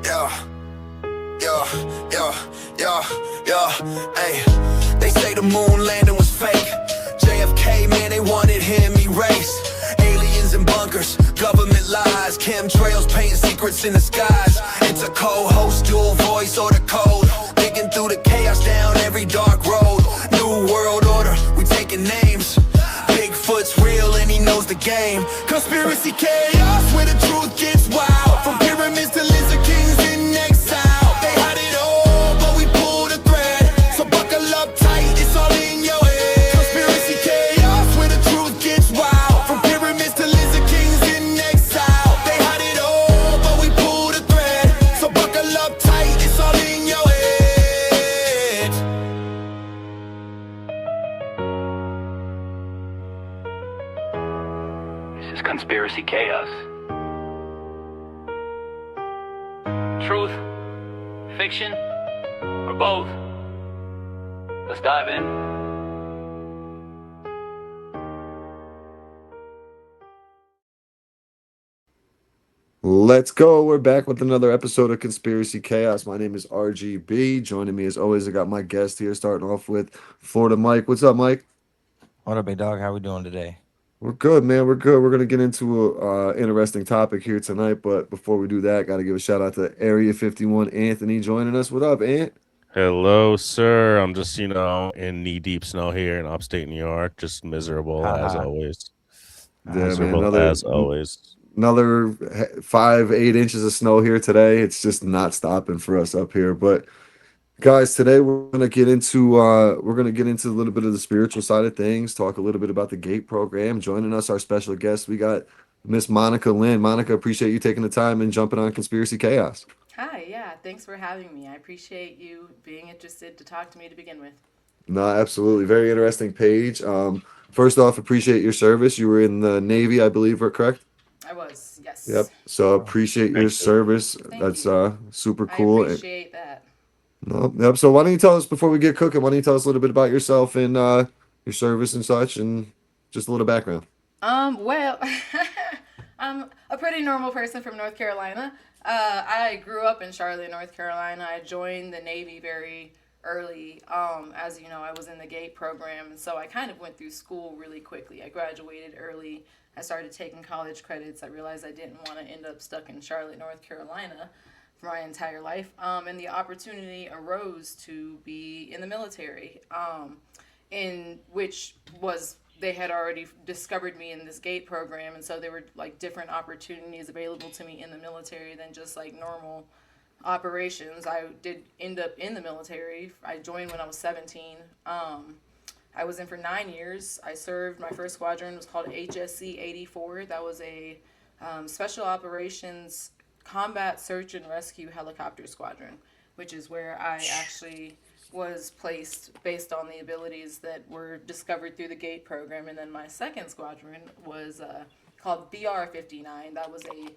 Yeah, yeah, yeah, yeah, yeah, hey. They say the moon landing was fake. JFK, man, they wanted him erased. Aliens in bunkers, government lies, chemtrails painting secrets in the skies. It's a co-host, dual voice, or the code, digging through the chaos down every dark road. New world order, we taking names. Bigfoot's real and he knows the game. Conspiracy chaos where the truth gets wild. From pyramids to lizard kings in exile. They hide it all, but we pull the thread. So buckle up tight, it's all in your head. Conspiracy chaos where the truth gets wild. From pyramids to lizard kings in exile. They hide it all, but we pull the thread. So buckle up tight, it's all in your head. This is Conspiracy Chaos. Truth, fiction, or both? Let's dive in. Let's go. We're back with another episode of Conspiracy Chaos. My name is RGB. Joining me as always, I got my guest here, starting off with Florida Mike. What's up, Mike? What up, big dog? How we doing today? We're good, man. We're good. We're gonna get into a interesting topic here tonight, but before we do that, got to give a shout out to Area 51 Anthony joining us. What up, Ant? Hello, sir. I'm just, in knee-deep snow here in upstate New York. Just miserable as always. Yeah, man. Miserable as always. Another 5-8 inches of snow here today. It's just not stopping for us up here. But guys, today we're gonna get into a little bit of the spiritual side of things. Talk a little bit about the GATE program. Joining us, our special guest, we got Miss Monica Lynne. Monica, appreciate you taking the time and jumping on Conspiracy Chaos. Hi, yeah, thanks for having me. I appreciate you being interested to talk to me to begin with. No, absolutely. Very interesting page. First off, appreciate your service. You were in the Navy, I believe, correct? I was, yes. Yep. So appreciate your service. That's super cool. I appreciate that. No, yep. So why don't you tell us before we get cooking? Why don't you tell us a little bit about yourself and your service and such, and just a little background? Well, I'm a pretty normal person from North Carolina. I grew up in Charlotte, North Carolina. I joined the Navy very early. As you know, I was in the GATE program, and so I kind of went through school really quickly. I graduated early. I started taking college credits. I realized I didn't want to end up stuck in Charlotte, North Carolina for my entire life. And the opportunity arose to be in the military, in which was they had already discovered me in this GATE program, and so there were like different opportunities available to me in the military than just like normal operations. I did end up in the military. I joined when I was 17. I was in for 9 years. I served, my first squadron was called HSC 84. That was a special operations combat search and rescue helicopter squadron, which is where I actually was placed based on the abilities that were discovered through the GATE program. And then my second squadron was called BR-59. That was a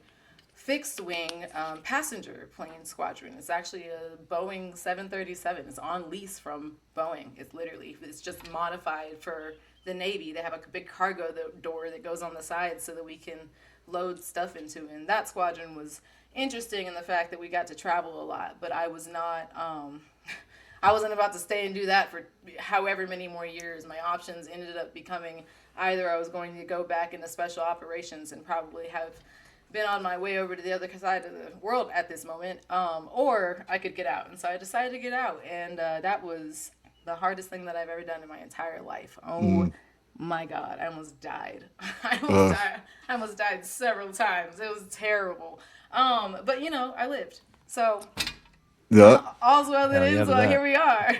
fixed wing passenger plane squadron. It's actually a Boeing 737. It's on lease from Boeing. It's just modified for the Navy. They have a big cargo door that goes on the side so that we can load stuff into. And that squadron was interesting in the fact that we got to travel a lot, but I was not, I wasn't about to stay and do that for however many more years. My options ended up becoming either I was going to go back into special operations and probably have been on my way over to the other side of the world at this moment, or I could get out. And so I decided to get out, and that was the hardest thing that I've ever done in my entire life. Oh my God, I almost died. I almost died several times. It was terrible. But you know, I lived. So Yeah. all's well that ends well. Here we are.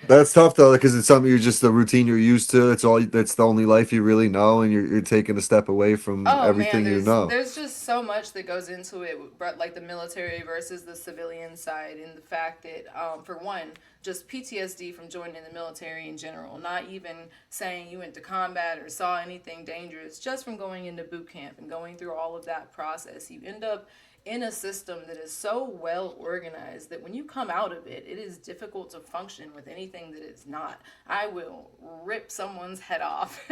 That's tough though, because it's something the routine you're used to. That's the only life you really know, and you're taking a step away from everything you know. There's just so much that goes into it, like the military versus the civilian side, and the fact that, for one, just PTSD from joining the military in general, not even saying you went to combat or saw anything dangerous, just from going into boot camp and going through all of that process. You end up in a system that is so well organized that when you come out of it, it is difficult to function with anything that is not. I will rip someone's head off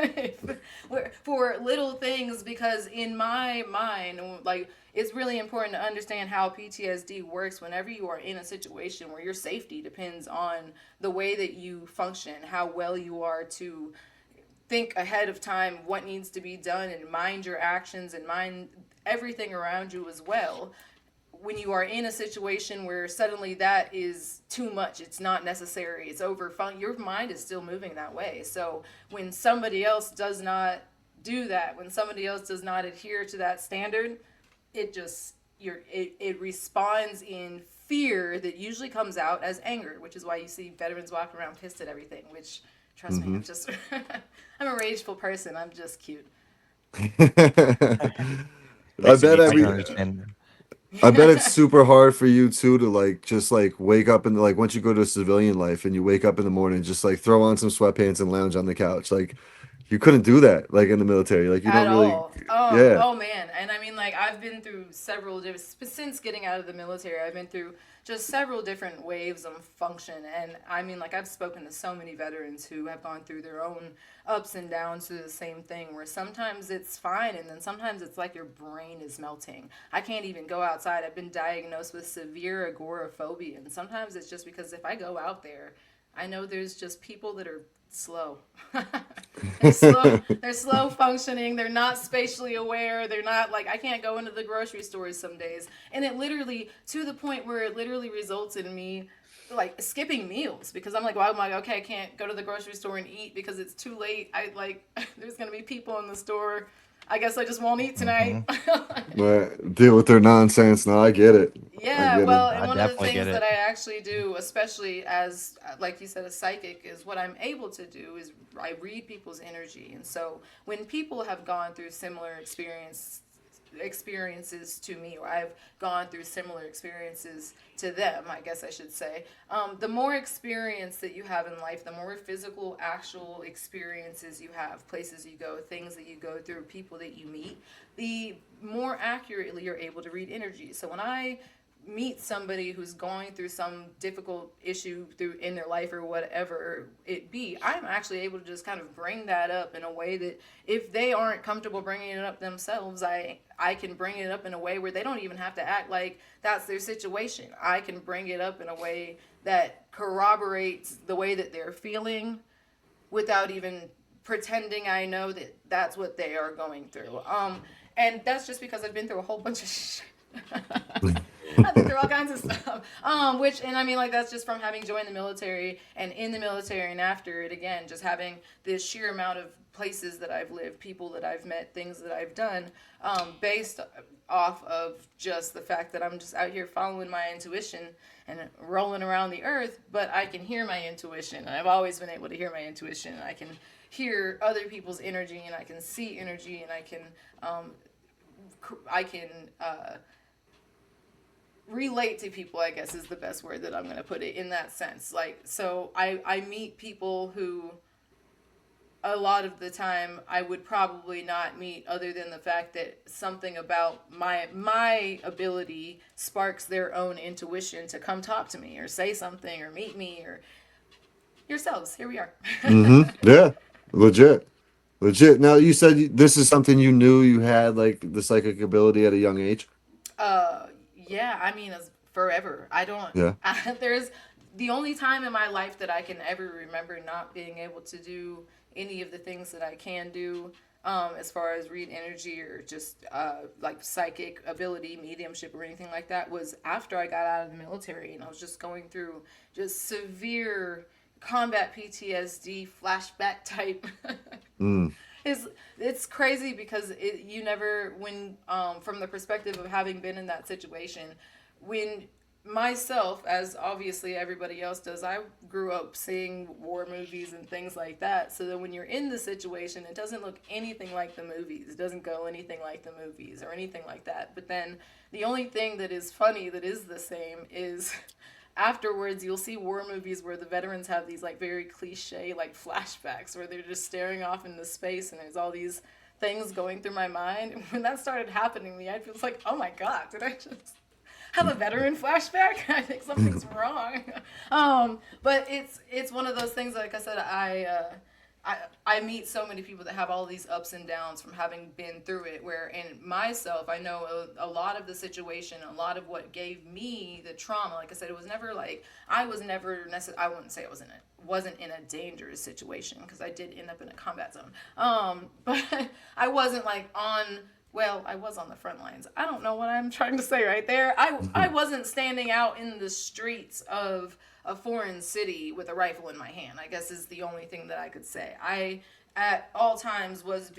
for little things, because in my mind, like, it's really important to understand how PTSD works whenever you are in a situation where your safety depends on the way that you function, how well you are to think ahead of time what needs to be done and mind your actions and mind everything around you as well. When you are in a situation where suddenly that is too much, it's not necessary, it's over fun, your mind is still moving that way. So when somebody else does not do that, when somebody else does not adhere to that standard, it just it responds in fear that usually comes out as anger, which is why you see veterans walking around pissed at everything, which, trust me, I'm just I'm a rageful person. I'm just cute. I bet I can every understand. I bet it's super hard for you too to like just like wake up and like once you go to civilian life and you wake up in the morning, just like throw on some sweatpants and lounge on the couch. Like you couldn't do that like in the military. Like you At don't really, all. yeah. Oh man. And I mean, like, I've been through several different, since getting out of the military, I've been through just several different waves of function. And I mean, like, I've spoken to so many veterans who have gone through their own ups and downs through the same thing, where sometimes it's fine and then sometimes it's like your brain is melting. I can't even go outside. I've been diagnosed with severe agoraphobia. And sometimes it's just because if I go out there, I know there's just people that are slow. They're slow functioning. They're not spatially aware. They're not, like, I can't go into the grocery stores some days. And it literally, to the point where it literally results in me like skipping meals, because I'm like, well, I'm like, okay, I can't go to the grocery store and eat because it's too late. I like, there's gonna be people in the store. I guess I just won't eat tonight. But deal with their nonsense. No, I get it. I Yeah, get it. well, and I one of the definitely things get that it. I actually do, especially as, like you said, a psychic, is what I'm able to do is I read people's energy. And so when people have gone through similar experiences to me, or I've gone through similar experiences to them, I guess I should say, the more experience that you have in life, the more physical, actual experiences you have, places you go, things that you go through, people that you meet, the more accurately you're able to read energy. So when I meet somebody who's going through some difficult issue through in their life or whatever it be, I'm actually able to just kind of bring that up in a way that if they aren't comfortable bringing it up themselves, I can bring it up in a way where they don't even have to act like that's their situation. I can bring it up in a way that corroborates the way that they're feeling without even pretending I know that that's what they are going through. And that's just because I've been through a whole bunch of shit. I've been through all kinds of stuff. Which, and I mean, like, that's just from having joined the military and in the military and after it again, just having this sheer amount of places that I've lived, people that I've met, things that I've done, based off of just the fact that I'm just out here following my intuition and rolling around the earth, but I can hear my intuition. And I've always been able to hear my intuition. And I can hear other people's energy, and I can see energy, and I can relate to people, I guess is the best word that I'm going to put it in that sense. Like, so I meet people who a lot of the time I would probably not meet, other than the fact that something about my ability sparks their own intuition to come talk to me or say something or meet me or yourselves. Here we are. Yeah, legit. Legit. Now you said this is something you knew you had like the psychic ability at a young age. Yeah, I mean, it's forever. I don't, Yeah. there's the only time in my life that I can ever remember not being able to do any of the things that I can do, as far as read energy or just like psychic ability, mediumship, or anything like that, was after I got out of the military and I was just going through just severe combat PTSD flashback type. It's crazy because you never, when from the perspective of having been in that situation, when myself, as obviously everybody else does, I grew up seeing war movies and things like that. So that when you're in the situation, it doesn't look anything like the movies. It doesn't go anything like the movies or anything like that. But then the only thing that is funny that is the same is afterwards you'll see war movies where the veterans have these like very cliche like flashbacks where they're just staring off into space and there's all these things going through my mind. And when that started happening to me, I was like, oh my God, did I just have a veteran flashback? I think something's wrong. But it's one of those things, like I said, I meet so many people that have all these ups and downs from having been through it, where in myself, I know a lot of the situation, a lot of what gave me the trauma. Like I said, it was never like, I was never necessarily, I wouldn't say I wasn't in a dangerous situation, because I did end up in a combat zone. But I wasn't like I was on the front lines. I don't know what I'm trying to say right there. I wasn't standing out in the streets of a foreign city with a rifle in my hand, I guess is the only thing that I could say. I, at all times, was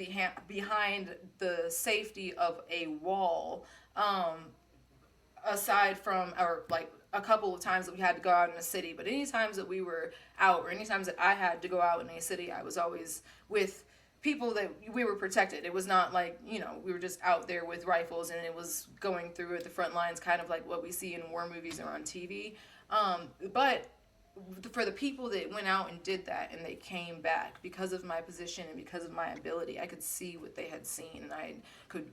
behind the safety of a wall, aside from, or like a couple of times that we had to go out in a city. But any times that we were out, or any times that I had to go out in a city, I was always with people that we were protected. It was not like, we were just out there with rifles and it was going through at the front lines, kind of like what we see in war movies or on TV. But for the people that went out and did that and they came back because of my position and because of my ability, I could see what they had seen, and I could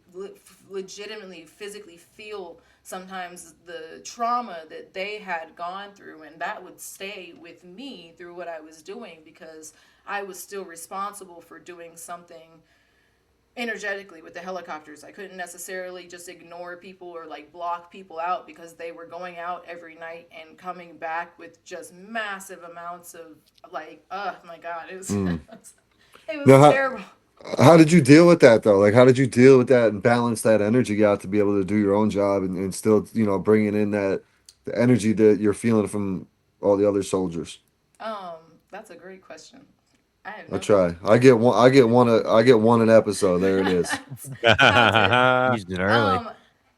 legitimately physically feel sometimes the trauma that they had gone through, and that would stay with me through what I was doing, because I was still responsible for doing something energetically with the helicopters. I couldn't necessarily just ignore people or like block people out, because they were going out every night and coming back with just massive amounts of like, oh my God, it was it was Now, terrible. how did you deal with that though? Like, how did you deal with that and balance that energy out to be able to do your own job and still, bringing in the energy that you're feeling from all the other soldiers? That's a great question. I have I no try. I get one. I get one. I get one an episode. There it is. That's Used it it. early.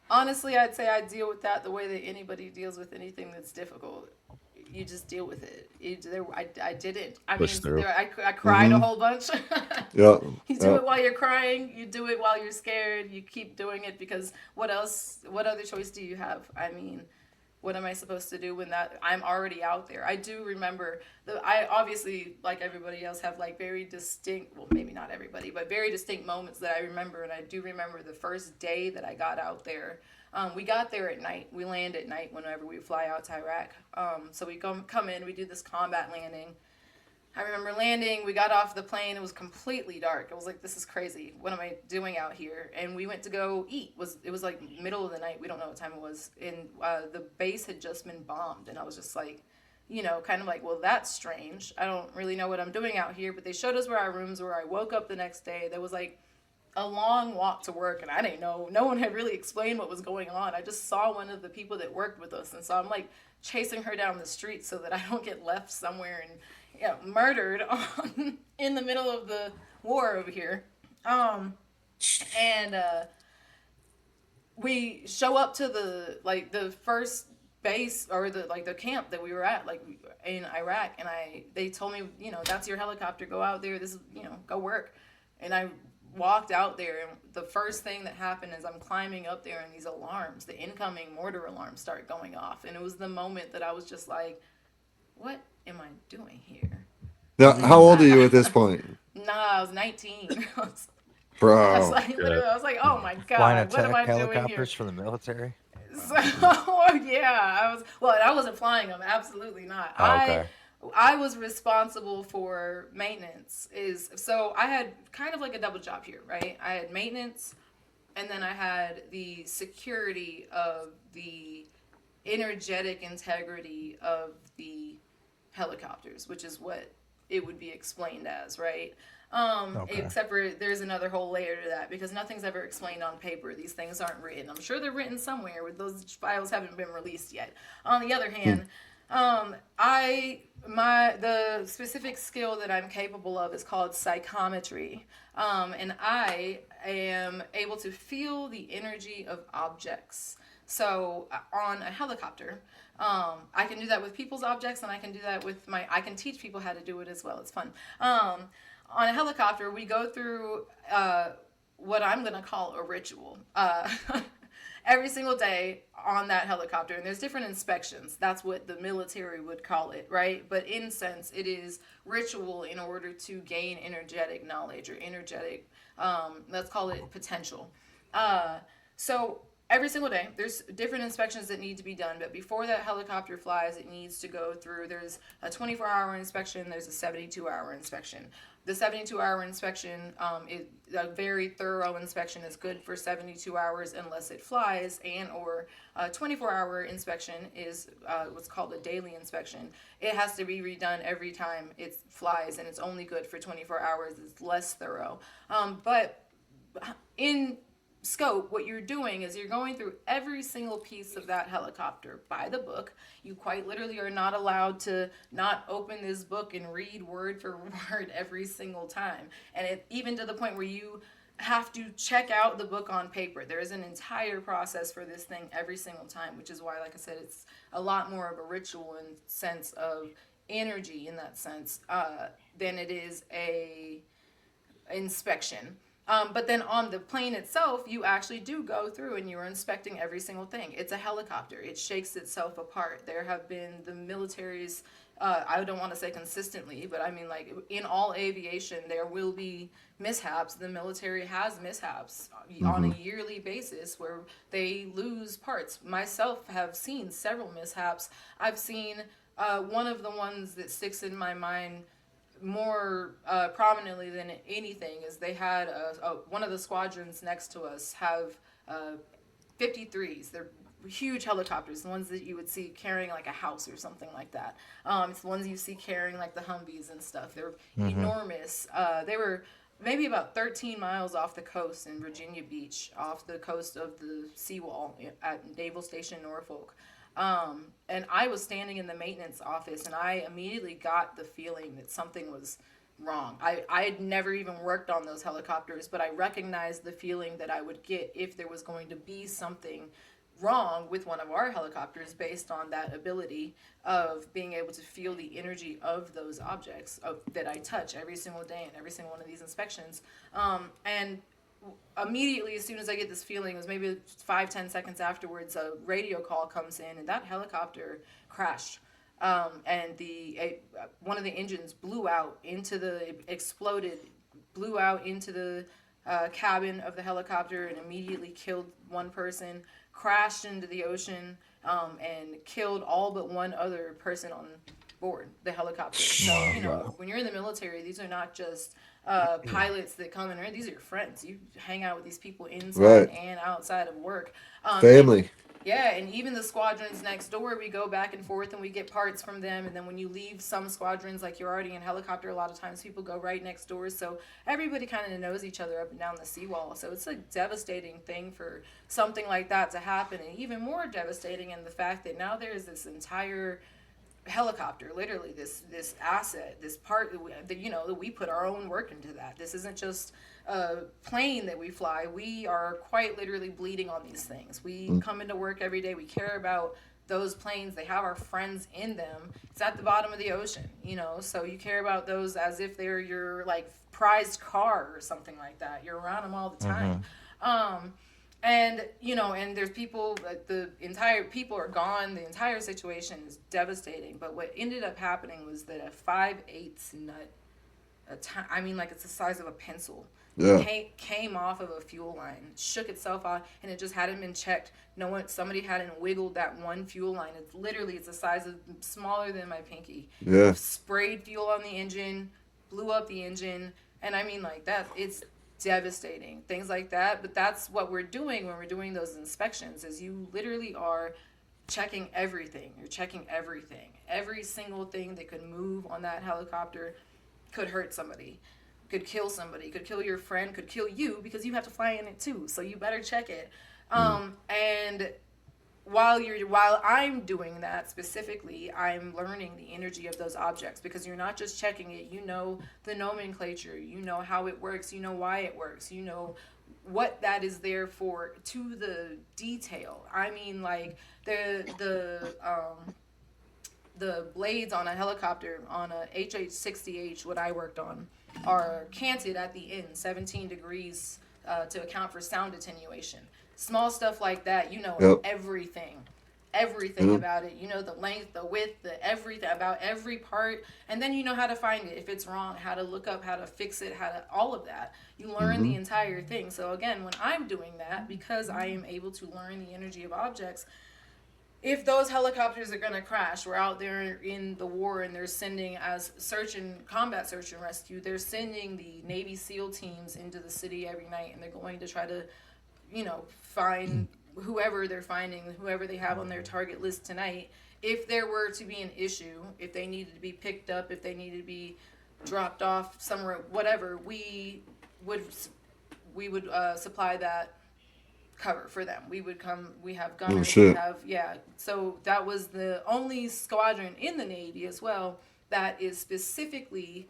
Honestly, I'd say I deal with that the way that anybody deals with anything that's difficult. You just deal with it. I didn't. I mean, Push through. I cried a whole bunch. Yeah. You do it while you're crying. You do it while you're scared. You keep doing it, because what else? What other choice do you have? I mean, what am I supposed to do when I'm already out there? I do remember I obviously, like everybody else, have like very distinct, well, maybe not everybody, but very distinct moments that I remember. And I do remember the first day that I got out there. We got there at night. We land at night whenever we fly out to Iraq. So we come in, we do this combat landing. I remember landing, we got off the plane, it was completely dark. I was like, this is crazy. What am I doing out here? And we went to go eat. It was like middle of the night. We don't know what time it was. And the base had just been bombed. And I was just like, kind of like, well, that's strange. I don't really know what I'm doing out here. But they showed us where our rooms were. I woke up the next day. There was like a long walk to work, and I didn't know. No one had really explained what was going on. I just saw one of the people that worked with us. And so I'm like chasing her down the street so that I don't get left somewhere and murdered in the middle of the war over here. And we show up to the first base, or the camp that we were at, like in Iraq, and they told me, that's your helicopter, go out there, this is, go work. And I walked out there, and the first thing that happened is I'm climbing up there, and these alarms, the incoming mortar alarms, start going off. And it was the moment that I was just like, what am I doing here? Now, how old are you at this point? Nah, I was 19. I was Bro. like, literally, I was like, oh my Flying God, what am I attack doing here? helicopters for the military. So, yeah, I wasn't flying them. Absolutely not. Oh, okay. I was responsible for maintenance. So I had kind of like a double job here, right? I had maintenance, and then I had the security of the energetic integrity of the helicopters, which is what it would be explained as, right? Okay. Except for there's another whole layer to that, because nothing's ever explained on paper. These things aren't written. I'm sure they're written somewhere, but those files haven't been released yet. On the other hand, the specific skill that I'm capable of is called psychometry, and I am able to feel the energy of objects. So on a helicopter, I can do that with people's objects, and I can do that with I can teach people how to do it as well. It's fun. On a helicopter, we go through what I'm going to call a ritual. every single day on that helicopter, and there's different inspections. That's what the military would call it, right? But in sense, it is ritual in order to gain energetic knowledge or energetic, let's call it potential. So every single day, there's different inspections that need to be done. But before that helicopter flies, it needs to go through. There's a 24-hour inspection. There's a 72-hour inspection. The 72-hour inspection is a very thorough inspection. Is good for 72 hours unless it flies, and or a 24-hour inspection is what's called a daily inspection. It has to be redone every time it flies, and it's only good for 24 hours. It's less thorough. But in scope, what you're doing is you're going through every single piece of that helicopter by the book. You quite literally are not allowed to not open this book and read word for word every single time. And it even to the point where you have to check out the book on paper. There is an entire process for this thing every single time, which is why, like I said, it's a lot more of a ritual in sense of energy in that sense than it is a inspection. But then on the plane itself, you actually do go through and you're inspecting every single thing. It's a helicopter. It shakes itself apart. There have been the military's, I don't want to say consistently, but I mean like in all aviation, there will be mishaps. The military has mishaps on a yearly basis where they lose parts. Myself have seen several mishaps. I've seen one of the ones that sticks in my mind more prominently than anything is they had one of the squadrons next to us have 53s. They're huge helicopters, the ones that you would see carrying like a house or something like that. It's the ones you see carrying like the Humvees and stuff. They're enormous. They were maybe about 13 miles off the coast in Virginia Beach, off the coast of the seawall at Naval Station Norfolk. And I was standing in the maintenance office, and I immediately got the feeling that something was wrong. I had never even worked on those helicopters, but I recognized the feeling that I would get if there was going to be something wrong with one of our helicopters based on that ability of being able to feel the energy of those objects that I touch every single day in every single one of these inspections. And immediately, as soon as I get this feeling, it was maybe 5-10 seconds afterwards, a radio call comes in, and that helicopter crashed. And one of the engines blew out blew out into the cabin of the helicopter and immediately killed one person, crashed into the ocean, and killed all but one other person on board the helicopter. So, when you're in the military, these are not just pilots that come in, these are your friends. You hang out with these people inside and outside of work. Family. And even the squadrons next door, we go back and forth and we get parts from them. And then when you leave some squadrons, like you're already in helicopter, a lot of times people go right next door. So everybody kind of knows each other up and down the seawall. So it's a devastating thing for something like that to happen. And even more devastating in the fact that now there's this entire helicopter, literally this asset, this part that we put our own work into that. This isn't just a plane that we fly. We are quite literally bleeding on these things. We come into work every day. We care about those planes. They have our friends in them. It's at the bottom of the ocean, so you care about those as if they're your like prized car or something like that. You're around them all the time. And there's people, the entire people are gone. The entire situation is devastating. But what ended up happening was that a 5/8 nut, it's the size of a pencil, came off of a fuel line, shook itself off, and it just hadn't been checked. Somebody hadn't wiggled that one fuel line. It's the size of smaller than my pinky. Yeah. Sprayed fuel on the engine, blew up the engine, and it's devastating, things like that. But that's what we're doing when we're doing those inspections, is you literally are checking everything. You're checking everything. Every single thing that could move on that helicopter could hurt somebody, could kill somebody, could kill your friend, could kill you, because you have to fly in it too, so you better check it. And while I'm doing that specifically, I'm learning the energy of those objects, because you're not just checking it, the nomenclature, how it works, why it works, what that is there for, to the detail. The blades on a helicopter, on a HH-60H, what I worked on, are canted at the end, 17 degrees, to account for sound attenuation. Small stuff like that, you know Yep. everything about it. You know the length, the width, the everything about every part, and then you know how to find it if it's wrong, how to look up, how to fix it, how to all of that. You learn the entire thing. So again, when I'm doing that, because I am able to learn the energy of objects, if those helicopters are going to crash, we're out there in the war and they're sending as combat search and rescue, they're sending the Navy SEAL teams into the city every night, and they're going to try to, you know, find whoever they're finding, whoever they have on their target list tonight. If there were to be an issue, if they needed to be picked up, if they needed to be dropped off somewhere, whatever, we would supply that cover for them. We would come, we have Oh gunners, we shit. have, yeah. So that was the only squadron in the Navy as well that is specifically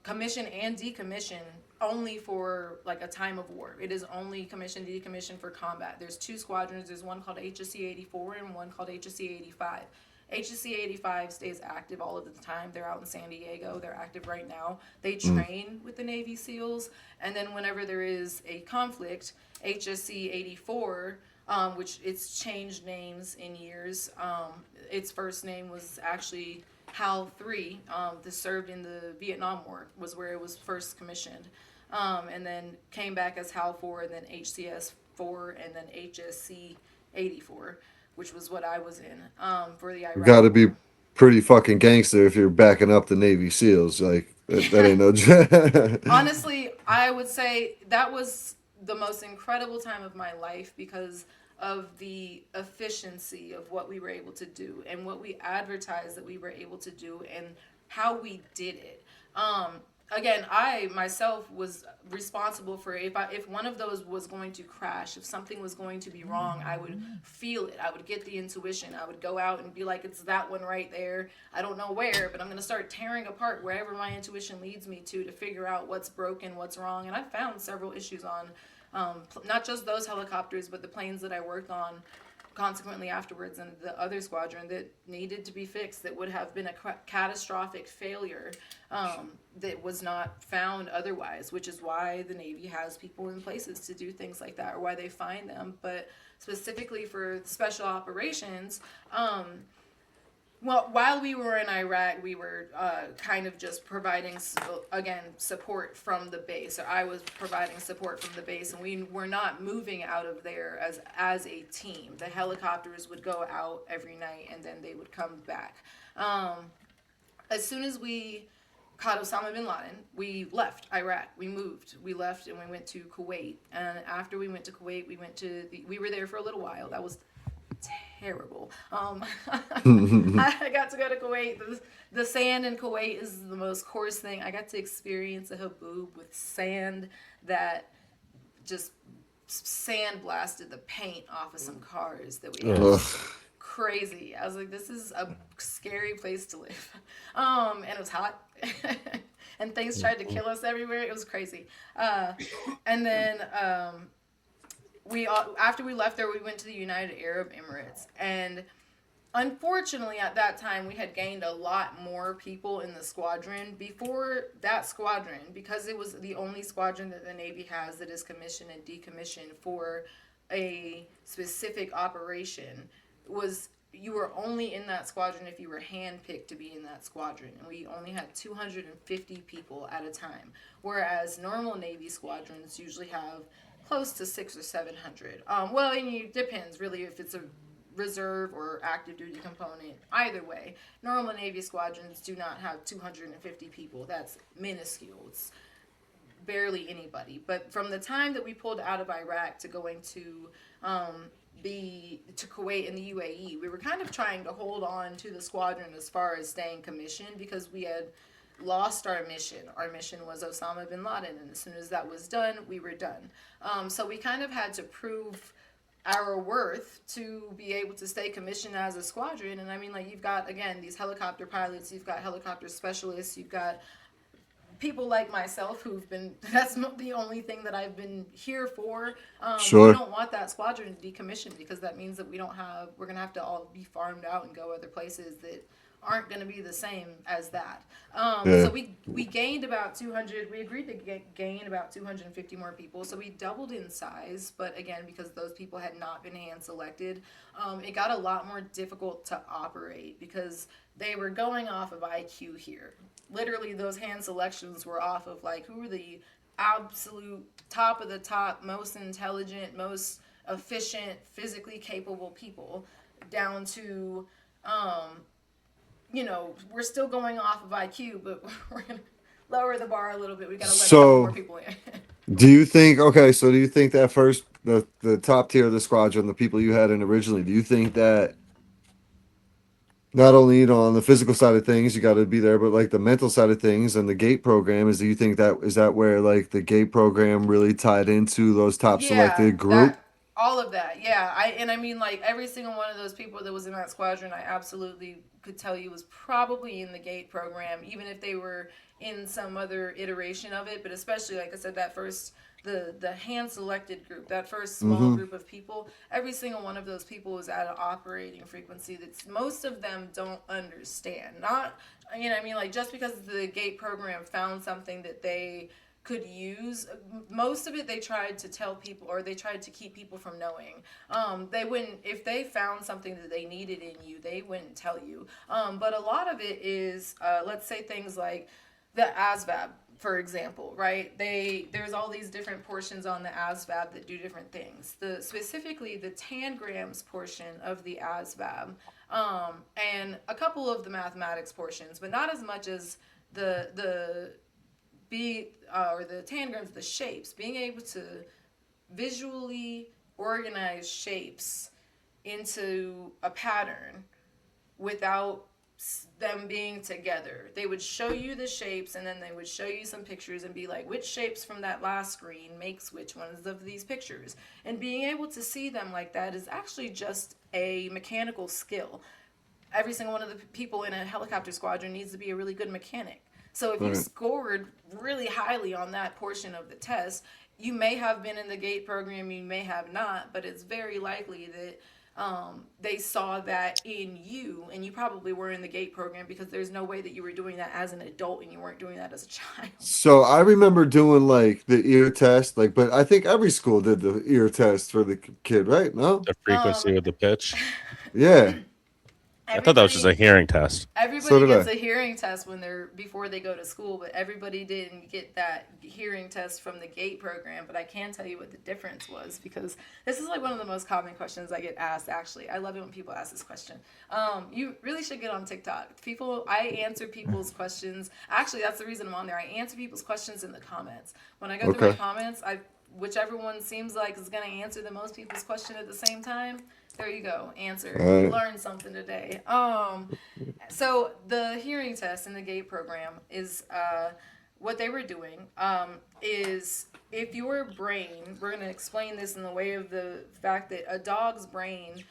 commissioned and decommissioned only for like a time of war. It is only commissioned, decommissioned for combat. There's two squadrons. There's one called HSC 84 and one called HSC 85. HSC 85 stays active all of the time. They're out in San Diego. They're active right now. They train with the Navy SEALs. And then whenever there is a conflict, HSC 84, which it's changed names in years. Its first name was actually HAL 3. This served in the Vietnam War, was where it was first commissioned. And then came back as HAL 4, and then HCS 4, and then HSC 84, which was what I was in for the Iraq You got to be War. pretty fucking gangster if you're backing up the Navy SEAls. Like that ain't no. Honestly, I would say that was the most incredible time of my life because of the efficiency of what we were able to do and what we advertised that we were able to do and how we did it. Again, I myself was responsible for if one of those was going to crash, if something was going to be wrong, I would feel it. I would get the intuition. I would go out and be like, it's that one right there. I don't know where, but I'm going to start tearing apart wherever my intuition leads me to figure out what's broken, what's wrong. And I found several issues on not just those helicopters, but the planes that I worked on consequently afterwards and the other squadron that needed to be fixed, that would have been a catastrophic failure that was not found otherwise, which is why the Navy has people in places to do things like that, or why they find them. But specifically for special operations, well, while we were in Iraq, we were kind of just providing, again, support from the base. Or I was providing support from the base, and we were not moving out of there as a team. The helicopters would go out every night, and then they would come back. As soon as we caught Osama bin Laden, we left Iraq. We moved. We left, and we went to Kuwait. And after we went to Kuwait, we were there for a little while. That was terrible. I got to go to Kuwait. The sand in Kuwait is the most coarse thing. I got to experience a haboob with sand that just sandblasted the paint off of some cars that we had. Ugh. Crazy. I was like, this is a scary place to live. And it was hot. And things tried to kill us everywhere. It was crazy. And then after we left there, we went to the United Arab Emirates, and unfortunately at that time we had gained a lot more people in the squadron. Before that squadron, because it was the only squadron that the Navy has that is commissioned and decommissioned for a specific operation, was you were only in that squadron if you were handpicked to be in that squadron, and we only had 250 people at a time, whereas normal Navy squadrons usually have close to 600 or 700. Well, and it depends really if it's a reserve or active duty component. Either way, normal Navy squadrons do not have 250 people. That's minuscule. It's barely anybody. But from the time that we pulled out of Iraq to going to Kuwait and the UAE, we were kind of trying to hold on to the squadron as far as staying commissioned because we had lost our mission. Our mission was Osama bin Laden, and as soon as that was done, we were done. So we kind of had to prove our worth to be able to stay commissioned as a squadron. And I mean, like, you've got, again, these helicopter pilots, you've got helicopter specialists, you've got people like myself who've been, that's the only thing that I've been here for. Sure. We don't want that squadron to decommission because that means that we're going to have to all be farmed out and go other places that aren't going to be the same as that. Yeah. So we gained about 200. We agreed to gain about 250 more people. So we doubled in size, but again, because those people had not been hand selected, it got a lot more difficult to operate because they were going off of IQ here. Literally, those hand selections were off of like who were the absolute top of the top, most intelligent, most efficient, physically capable people, down to we're still going off of IQ, but we're gonna lower the bar a little bit. We gotta let a couple more So people in. do you think okay, so do you think that first the top tier of the squadron, the people you had in originally, do you think that not only on the physical side of things you got to be there, but like the mental side of things and the gate program is, do you think that is that where like the gate program really tied into those top Yeah, selected group? that all of that. Yeah, I mean like every single one of those people that was in that squadron, I absolutely could tell you was probably in the gate program, even if they were in some other iteration of it. But especially like I said, that first the hand selected group, that first small Mm-hmm. group of people, every single one of those people was at an operating frequency that most of them don't understand. Not I mean like just because the gate program found something that they could use, most of it they tried to tell people, or they tried to keep people from knowing. They wouldn't, if they found something that they needed in you, they wouldn't tell you. But a lot of it is let's say things like the ASVAB, for example, right? There's all these different portions on the ASVAB that do different things. Specifically the tangrams portion of the ASVAB, and a couple of the mathematics portions, but not as much as the or the tangrams, the shapes, being able to visually organize shapes into a pattern without them being together. They would show you the shapes and then they would show you some pictures and be like, which shapes from that last screen makes which ones of these pictures? And being able to see them like that is actually just a mechanical skill. Every single one of the people in a helicopter squadron needs to be a really good mechanic. So if you Right. scored really highly on that portion of the test, you may have been in the gate program, you may have not, but it's very likely that they saw that in you, and you probably were in the gate program because there's no way that you were doing that as an adult and you weren't doing that as a child. So I remember doing like the ear test, like, but I think every school did the ear test for the kid, right? No? The Um, frequency with the pitch. Yeah. I thought that was just a everybody hearing test. So Everybody did gets I. a hearing test before they go to school, but everybody didn't get that hearing test from the GATE program. But I can tell you what the difference was, because this is like one of the most common questions I get asked. Actually, I love it when people ask this question. You really should get on TikTok. I answer people's questions. Actually, that's the reason I'm on there. I answer people's questions in the comments. When I go through my Okay. comments, whichever one seems like is going to answer the most people's question at the same time. There you go. Answer. All You right. learned something today. So the hearing test in the GATE program is what they were doing is, if your brain, we're going to explain this in the way of the fact that a dog's brain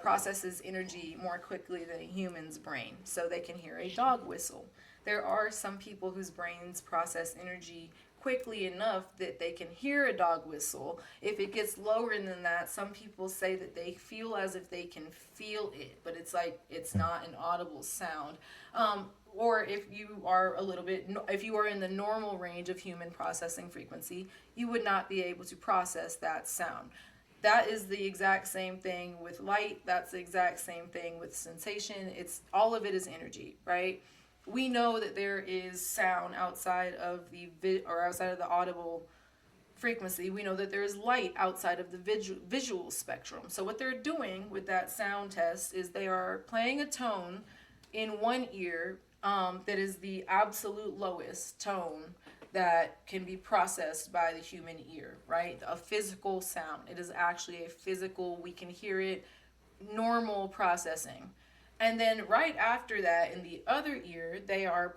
processes energy more quickly than a human's brain, so they can hear a dog whistle. There are some people whose brains process energy quickly enough that they can hear a dog whistle. If it gets lower than that, some people say that they feel as if they can feel it, but it's like it's not an audible sound. Or if you are if you are in the normal range of human processing frequency, you would not be able to process that sound. That is the exact same thing with light. That's the exact same thing with sensation. All of it is energy, right? We know that there is sound outside of outside of the audible frequency. We know that there is light outside of the visual spectrum. So what they're doing with that sound test is they are playing a tone in one ear that is the absolute lowest tone that can be processed by the human ear, right? A physical sound. It is actually a physical, we can hear it, normal processing. And then right after that, in the other ear, they are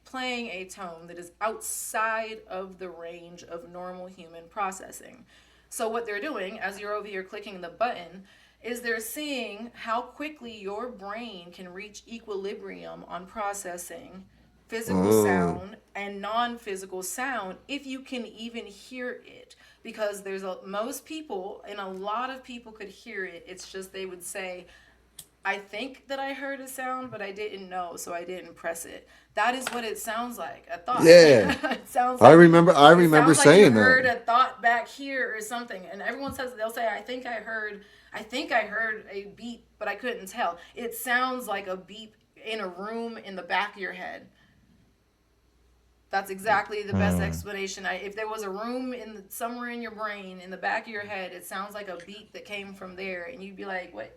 playing a tone that is outside of the range of normal human processing. So what they're doing, as you're over here clicking the button, is they're seeing how quickly your brain can reach equilibrium on processing physical Oh. sound and non-physical sound, if you can even hear it. Because most people, and a lot of people could hear it, it's just they would say, I think that I heard a sound, but I didn't know, so I didn't press it. That is what it sounds like. A thought. Yeah. It sounds I like remember it sounds like you saying heard that. a thought back here or something. And everyone says, they'll say, I think I heard a beep, but I couldn't tell. It sounds like a beep in a room in the back of your head. That's exactly the best explanation. If there was a room somewhere in your brain, in the back of your head, it sounds like a beat that came from there, and you'd be like, "What?"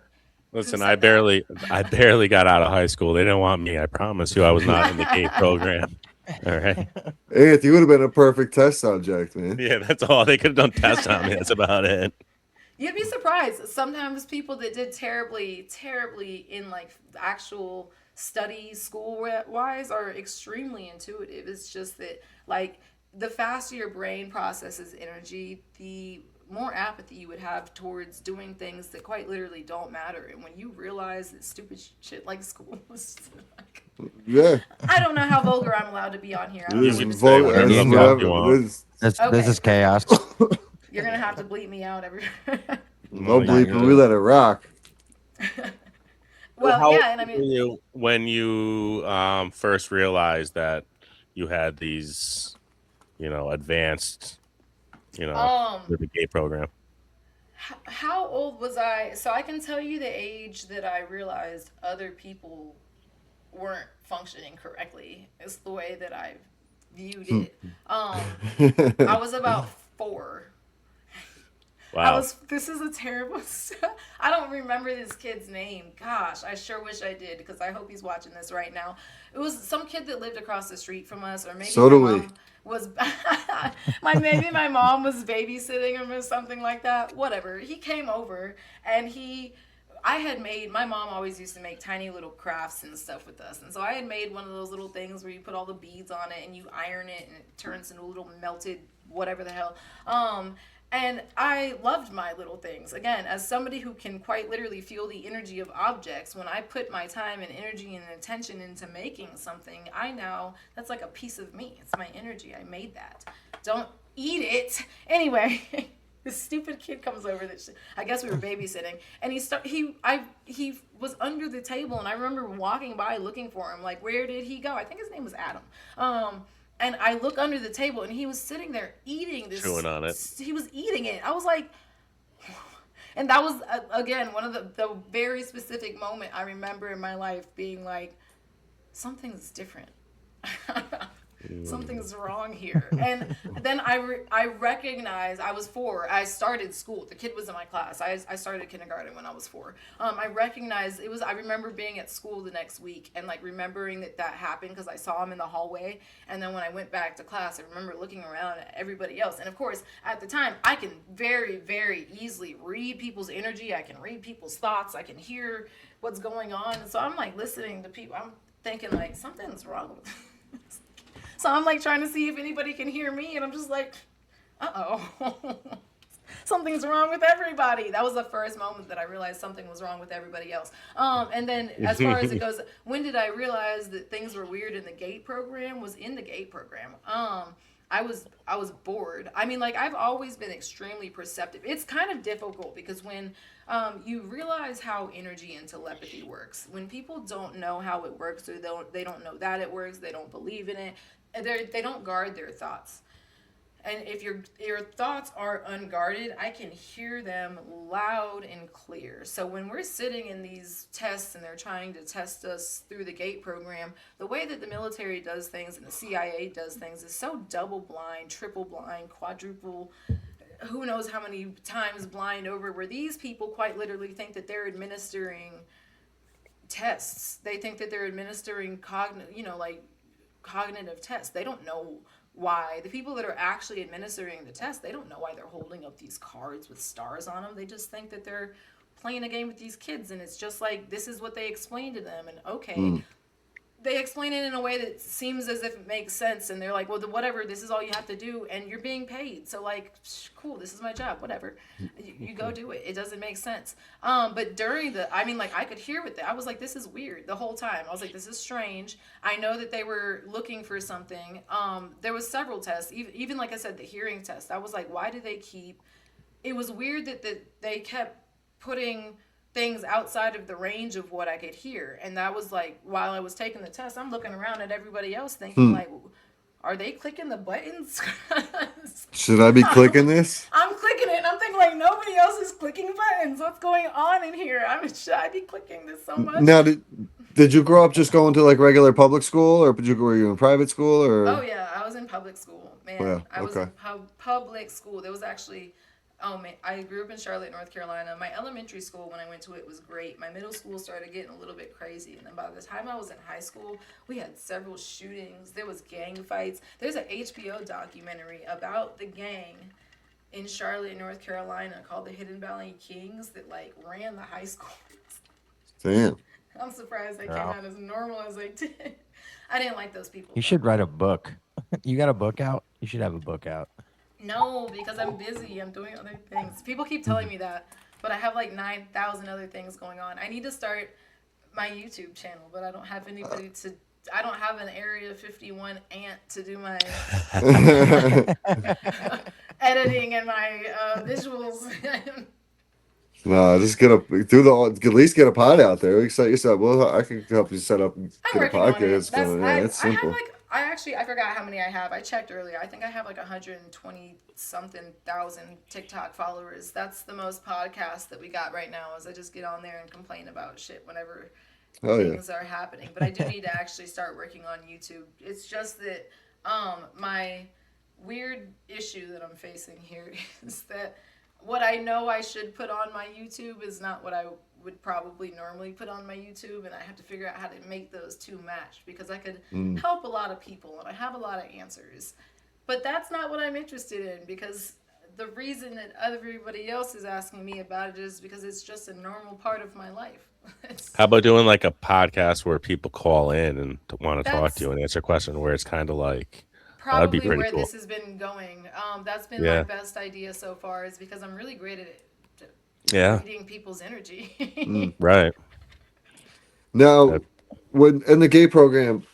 Listen, said I barely got out of high school. They didn't want me. I promise you, I was not in the gate program. All right. Hey, you would have been a perfect test subject, man. Yeah, that's all. They could have done tests on me. That's about it. You'd be surprised. Sometimes people that did terribly, terribly in like actual study school wise are extremely intuitive. It's just that like the faster your brain processes energy, the more apathy you would have towards doing things that quite literally don't matter. And when you realize that stupid shit like school was like, Yeah. I don't know how vulgar I'm allowed to be on here. I don't This know You what can to say say. whatever the fuck whatever- you want. this- This is chaos. You're gonna have to bleep me out every. no Well, bleeping. We let it rock. Well, How yeah, and I old were mean, you when you first realized that you had these, advanced, with the gate program? how old was I? So I can tell you the age that I realized other people weren't functioning correctly. Is the way that I viewed it. I was about 4. Wow. This is a terrible. I don't remember this kid's name. Gosh, I sure wish I did because I hope he's watching this right now. It was some kid that lived across the street from us, or maybe So do we. mom was maybe my mom was babysitting him or something like that. Whatever. He came over and my mom always used to make tiny little crafts and stuff with us. And so I had made one of those little things where you put all the beads on it and you iron it and it turns into a little melted whatever the hell. And I loved my little things. Again, as somebody who can quite literally feel the energy of objects, when I put my time and energy and attention into making something, that's like a piece of me. It's my energy. I made that. Don't eat it. Anyway, this stupid kid comes over I guess we were babysitting, and he was under the table, and I remember walking by looking for him, like, where did he go? I think his name was Adam. And I look under the table, and he was sitting there eating this. Chewing on it. He was eating it. I was like, and that was, again, one of the very specific moment I remember in my life being like, something's different. Something's wrong here. And then I recognized I was 4. I started school. The kid was in my class. I started kindergarten when I was 4. I recognized I remember being at school the next week and like remembering that happened because I saw him in the hallway. And then when I went back to class, I remember looking around at everybody else. And of course, at the time, I can very, very easily read people's energy. I can read people's thoughts. I can hear what's going on. And so I'm like listening to people. I'm thinking like something's wrong with this. So I'm like trying to see if anybody can hear me, and I'm just like, uh-oh. Something's wrong with everybody. That was the first moment that I realized something was wrong with everybody else. And then as far as it goes, when did I realize that things were weird in the GATE program? Was in the GATE program. I was bored. I mean, like, I've always been extremely perceptive. It's kind of difficult because when you realize how energy and telepathy works, when people don't know how it works, or they don't know that it works, they don't believe in it, they don't guard their thoughts. And if your thoughts are unguarded, I can hear them loud and clear. So when we're sitting in these tests and they're trying to test us through the GATE program, the way that the military does things and the CIA does things is so double blind, triple blind, quadruple, who knows how many times blind over, where these people quite literally think that they're administering tests. They think that they're administering cognitive tests. They don't know why. The people that are actually administering the test, they don't know why they're holding up these cards with stars on them. They just think that they're playing a game with these kids, and it's just like, this is what they explain to them, and okay. They explain it in a way that seems as if it makes sense, and they're like, well, whatever, this is all you have to do, and you're being paid, so like, cool, this is my job, whatever. You go do it. It doesn't make sense. But during I could hear with it. I was like, this is weird the whole time. I was like, this is strange. I know that they were looking for something. There was several tests, even like I said, the hearing test. I was like, why do they keep... It was weird that they kept putting things outside of the range of what I could hear. And that was like, while I was taking the test, I'm looking around at everybody else thinking like, are they clicking the buttons? Should I be clicking this? I'm clicking it and I'm thinking like, nobody else is clicking buttons. What's going on in here? Should I be clicking this so much? Now, did you grow up just going to like regular public school, or were you in private school, or? Oh yeah, I was in public school, man. Yeah, I was in okay. public school. There was actually, oh man, I grew up in Charlotte, North Carolina. My elementary school, when I went to it, was great. My middle school started getting a little bit crazy, and then by the time I was in high school, we had several shootings. There was gang fights. There's an HBO documentary about the gang in Charlotte, North Carolina, called the Hidden Valley Kings that like ran the high school. Damn. I'm surprised they came out as normal as they did. I didn't like those people. You should write a book. You got a book out? You should have a book out. No, because I'm busy. I'm doing other things. People keep telling me that, but I have like 9,000 other things going on. I need to start my YouTube channel, but I don't have anybody to. I don't have an Area 51 ant to do my editing and my visuals. No, just at least get a pod out there. Set yourself. Well, I can help you set up. I'm Get a working on it. podcast going. Yeah, it's I have simple. like, I forgot how many I have. I checked earlier. I think I have like 120 something thousand TikTok followers. That's the most podcasts that we got right now. Is I just get on there and complain about shit whenever things are happening. But I do need to actually start working on YouTube. It's just that my weird issue that I'm facing here is that what I know I should put on my YouTube is not what I would probably normally put on my YouTube, and I have to figure out how to make those two match, because I could help a lot of people and I have a lot of answers. But that's not what I'm interested in, because the reason that everybody else is asking me about it is because it's just a normal part of my life. How about doing like a podcast where people call in and want to talk to you and answer questions, where it's kind of like, that'd be probably pretty where cool. this has been going. That's been my best idea so far, is because I'm really great at reading people's energy. Right. Now, when in the gay program,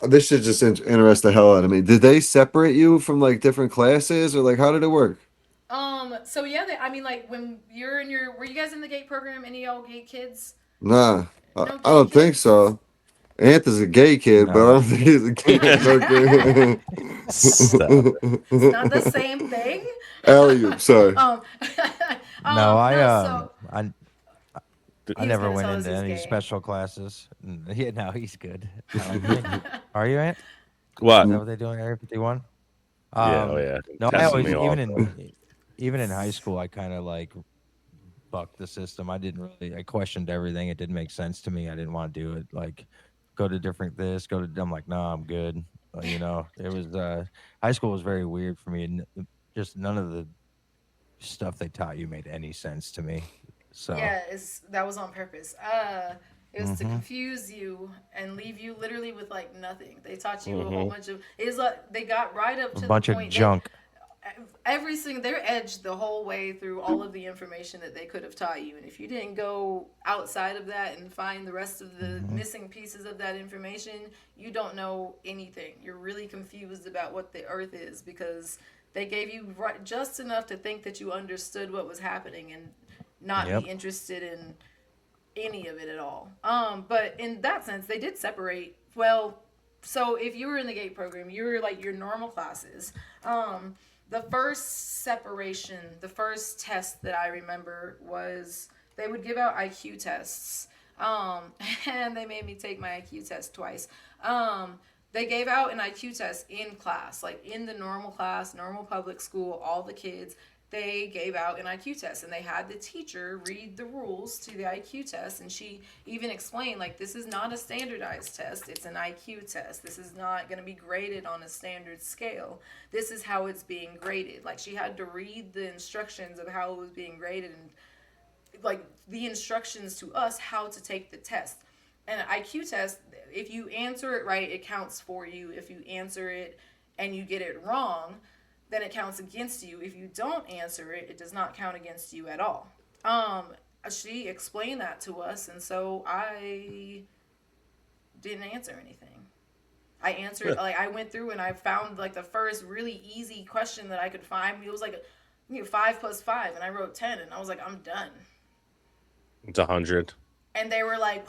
this should just interest the hell out of me. Did they separate you from like different classes, or like how did it work? So yeah, I mean, like when you're in were you guys in the gate program? Any old gay kids? Nah, No I gay don't think kids? so. Anthony's a gay kid, but I No. don't think he's a gay kid. Stop. It's not the same thing. Alley-oop, sorry. No, so I He was never gonna went tell us into he's any gay. special classes. Yeah, no, he's good. Are you, Ant? What? Is that what they do in Area 51? Yeah, oh yeah. No, I Testing always me all. even in high school, I kind of like bucked the system. I questioned everything. It didn't make sense to me. I didn't want to do it. Like, go to different this, I'm like, no, I'm good. You know, it was high school was very weird for me, and just none of the stuff they taught you made any sense to me. So yeah, that was on purpose. It was to confuse you and leave you literally with like nothing. They taught you a whole bunch of. It's like they got right up to a bunch the of point. junk. They're edged the whole way through all of the information that they could have taught you, and if you didn't go outside of that and find the rest of the missing pieces of that information, you don't know anything. You're really confused about what the earth is, because they gave you just enough to think that you understood what was happening and not be interested in any of it at all. But in that sense, they did separate. Well, so if you were in the GATE program, you were like your normal classes. The first separation, the first test that I remember was they would give out IQ tests. And they made me take my IQ test twice. They gave out an IQ test in class, like in the normal class, normal public school, all the kids. They gave out an IQ test, and they had the teacher read the rules to the IQ test, and she even explained, like, this is not a standardized test, it's an IQ test. This is not going to be graded on a standard scale. This is how it's being graded. Like, she had to read the instructions of how it was being graded, and like the instructions to us how to take the test. And an IQ test, if you answer it right, it counts for you. If you answer it and you get it wrong, then it counts against you. If you don't answer it, it does not count against you at all. She explained that to us, and so I didn't answer anything. I answered, like, I went through and I found like the first really easy question that I could find. It was like 5 + 5, and I wrote 10, and I was like, I'm done. It's 100. And they were like,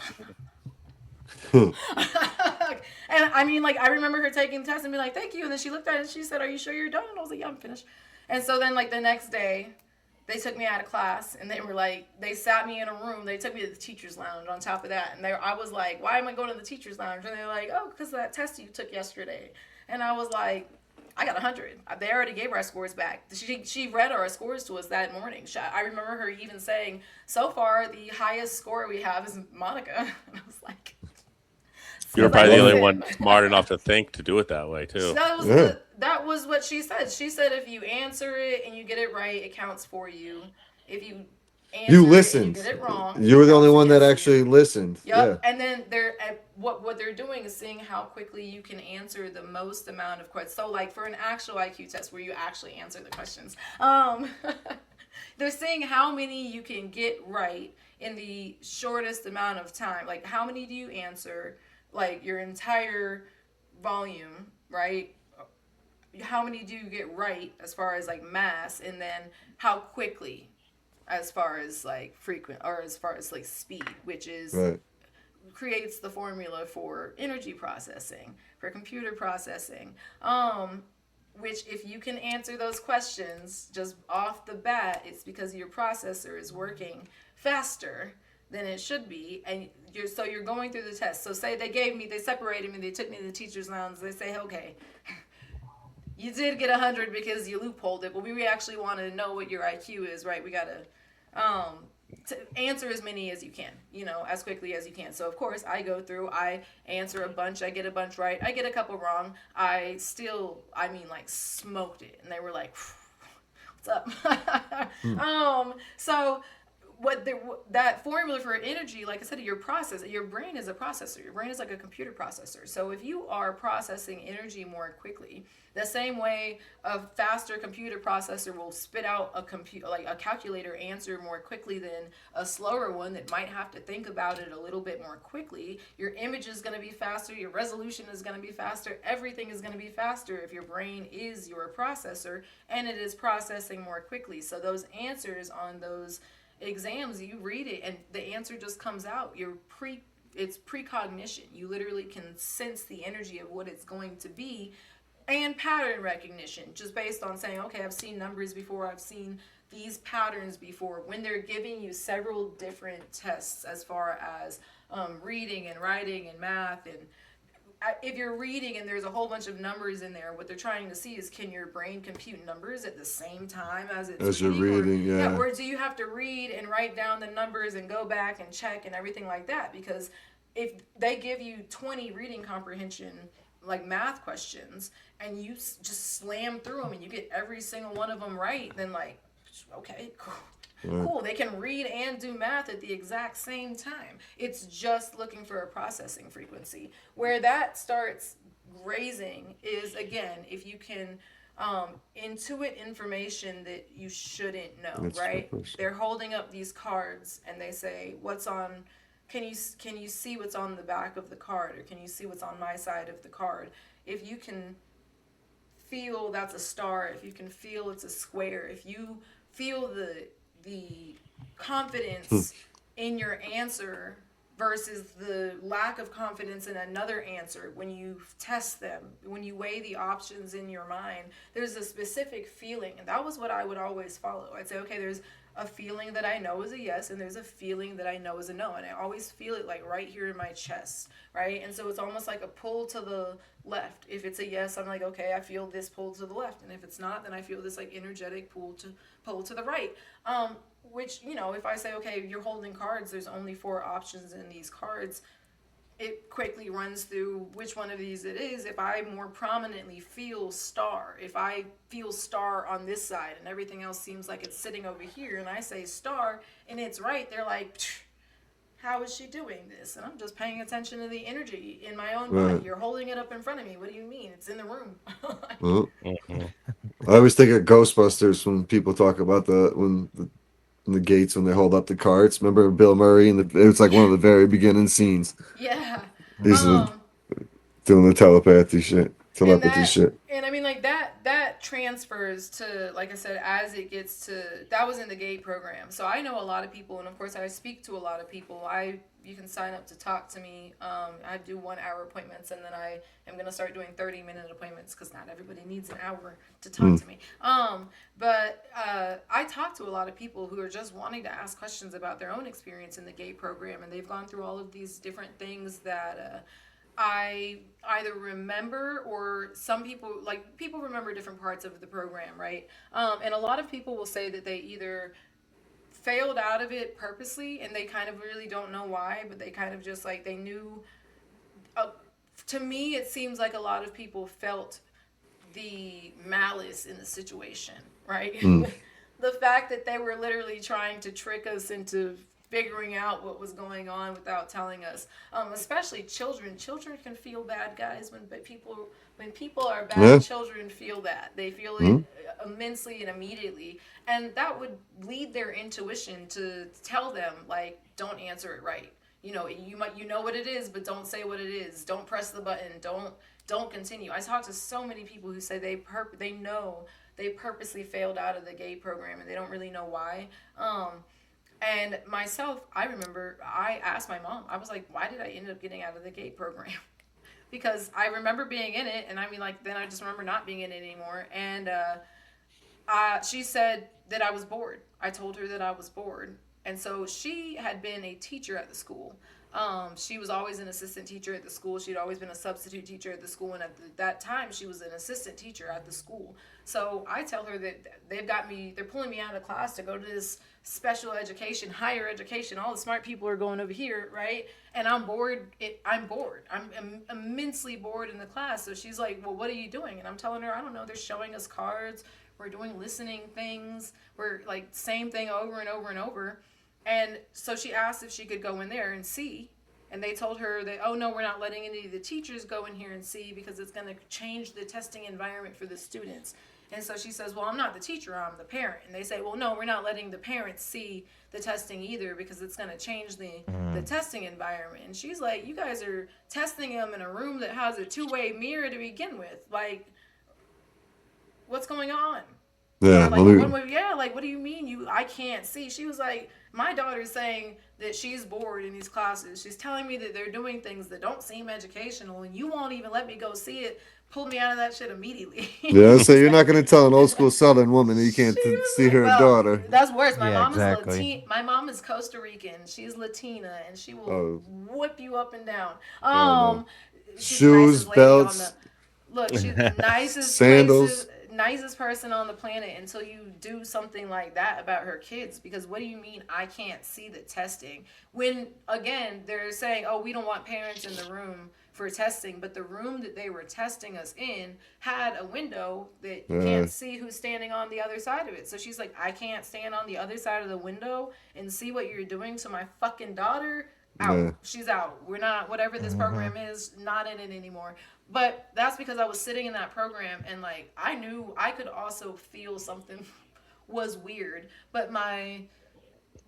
and I mean, like, I remember her taking the test and be like, thank you. And then she looked at it and she said, are you sure you're done? And I was like, yeah, I'm finished. And so then, like, the next day, they took me out of class and they were like, they sat me in a room. They took me to the teacher's lounge on top of that. And I was like, why am I going to the teacher's lounge? And they're like, oh, because of that test you took yesterday. And I was like, I got 100. They already gave our scores back. She read our scores to us that morning. I remember her even saying, so far, the highest score we have is Monica. And I was like, You're probably the only one smart enough to think to do it that way too. That was what she said. She said if you answer it and you get it right, it counts for you. If you answer You it listened. and you get it wrong, You were the only one that against you. actually listened. Yep. Yeah. And then what they're doing is seeing how quickly you can answer the most amount of questions. So like for an actual IQ test where you actually answer the questions, they're seeing how many you can get right in the shortest amount of time. Like how many do you answer? Like your entire volume, right? How many do you get right as far as like mass, and then how quickly as far as like frequent, or as far as like speed, which is Right. creates the formula for energy processing, for computer processing, which if you can answer those questions just off the bat, it's because your processor is working faster than it should be, and you're going through the test. So say they separated me, they took me to the teacher's lounge, they say, okay, you did get 100 because you loopholed it, but we actually want to know what your IQ is, right? We gotta to answer as many as you can, as quickly as you can. So of course I go through, I answer a bunch, I get a bunch right, I get a couple wrong, like smoked it, and they were like, what's up? So that formula for energy, like I said, your brain is a processor. Your brain is like a computer processor. So if you are processing energy more quickly, the same way a faster computer processor will spit out a calculator answer more quickly than a slower one that might have to think about it a little bit more quickly, your image is going to be faster, your resolution is going to be faster, everything is going to be faster if your brain is your processor and it is processing more quickly. So those answers on those exams, you read it and the answer just comes out. It's precognition. You literally can sense the energy of what it's going to be, and pattern recognition just based on saying, okay, I've seen numbers before, I've seen these patterns before. When they're giving you several different tests as far as reading and writing and math, and if you're reading and there's a whole bunch of numbers in there, what they're trying to see is, can your brain compute numbers at the same time as you're reading? Yeah. Or do you have to read and write down the numbers and go back and check and everything like that? Because if they give you 20 reading comprehension like math questions and you just slam through them and you get every single one of them right, then like, okay, cool. Right. Cool, they can read and do math at the exact same time. It's just looking for a processing frequency. Where that starts raising is, again, if you can intuit information that you shouldn't know, That's right? purpose. They're holding up these cards and they say, can you see what's on the back of the card, or can you see what's on my side of the card? If you can feel that's a star, if you can feel it's a square, if you feel the confidence in your answer versus the lack of confidence in another answer, when you test them, when you weigh the options in your mind, there's a specific feeling. And that was what I would always follow. I'd say, okay, there's a feeling that I know is a yes, and there's a feeling that I know is a no. And I always feel it like right here in my chest, right? And so it's almost like a pull to the left. If it's a yes, I'm like, okay, I feel this pull to the left. And if it's not, then I feel this like energetic pull to the right. Which, if I say, okay, you're holding cards, there's only 4 options in these cards, it quickly runs through which one of these it is. If I more prominently feel star, if I feel star on this side and everything else seems like it's sitting over here, and I say star and it's right, they're like, how is she doing this? And I'm just paying attention to the energy in my own body. You're holding it up in front of me. What do you mean? It's in the room. I always think of Ghostbusters when people talk about the gates, when they hold up the cards. Remember Bill Murray, and it was like one of the very beginning scenes. Yeah. He's doing the telepathy shit. And I mean, like that that transfers to, like I said, as it gets to, that was in the GATE program. So I know a lot of people, and of course I speak to a lot of people. You can sign up to talk to me. I do 1 hour appointments, and then I am going to start doing 30-minute appointments because not everybody needs an hour to talk to me. But I talk to a lot of people who are just wanting to ask questions about their own experience in the GATE program, and they've gone through all of these different things that I either remember, or some people, like, people remember different parts of the program, right? And a lot of people will say that they either failed out of it purposely and they kind of really don't know why, but they kind of just like they knew. To me, it seems like a lot of people felt the malice in the situation, right? The fact that they were literally trying to trick us into figuring out what was going on without telling us. Especially children. Children can feel bad, guys. When people are bad, Yeah. children feel that. They feel it immensely and immediately, and that would lead their intuition to tell them, like, don't answer it right. You know what it is, but don't say what it is. Don't press the button. Don't continue. I talk to so many people who say they know they purposely failed out of the GATE program and they don't really know why. And myself, I remember I asked my mom. I was like, why did I end up getting out of the GATE program? Because I remember being in it, and I mean, like, then I just remember not being in it anymore. And she said that I was bored. I told her that I was bored. And so she had been a teacher at the school. She was always an assistant teacher at the school. She'd always been a substitute teacher at the school. And at that time, she was an assistant teacher at the school. So I tell her that they're pulling me out of class to go to this special education, higher education. All the smart people are going over here, right? And I'm bored. I'm bored. I'm immensely bored in the class. So she's like, well, what are you doing? And I'm telling her, I don't know. They're showing us cards. We're doing listening things. We're like same thing over and over and over. And so she asked if she could go in there and see. And they told her that, oh, no, we're not letting any of the teachers go in here and see because it's going to change the testing environment for the students. And so she says, well, I'm not the teacher, I'm the parent. And they say, well, no, we're not letting the parents see the testing either because it's going to change the testing environment. And she's like, you guys are testing them in a room that has a two-way mirror to begin with. Like, what's going on? Yeah, Like, what do you mean I can't see? She was like, my daughter's saying that she's bored in these classes. She's telling me that they're doing things that don't seem educational, and you won't even let me go see it. Pull me out of that shit immediately. Yeah, so you're not going to tell an old school Southern woman that you can't see her daughter. That's worse. My mom exactly. is Latin. My mom is Costa Rican. She's Latina, and she will whip you up and down. She's Shoes, belts. She's the nicest Sandals. nicest person on the planet until you do something like that about her kids. Because what do you mean I can't see the testing? When, again, they're saying, oh, we don't want parents in the room for testing, but the room that they were testing us in had a window that you can't see who's standing on the other side of it. So she's like, I can't stand on the other side of the window and see what you're doing to my fucking daughter. Out. Yeah. She's out. We're not, whatever this program is, not in it anymore. But that's because I was sitting in that program and, like, I knew I could also feel something was weird. But my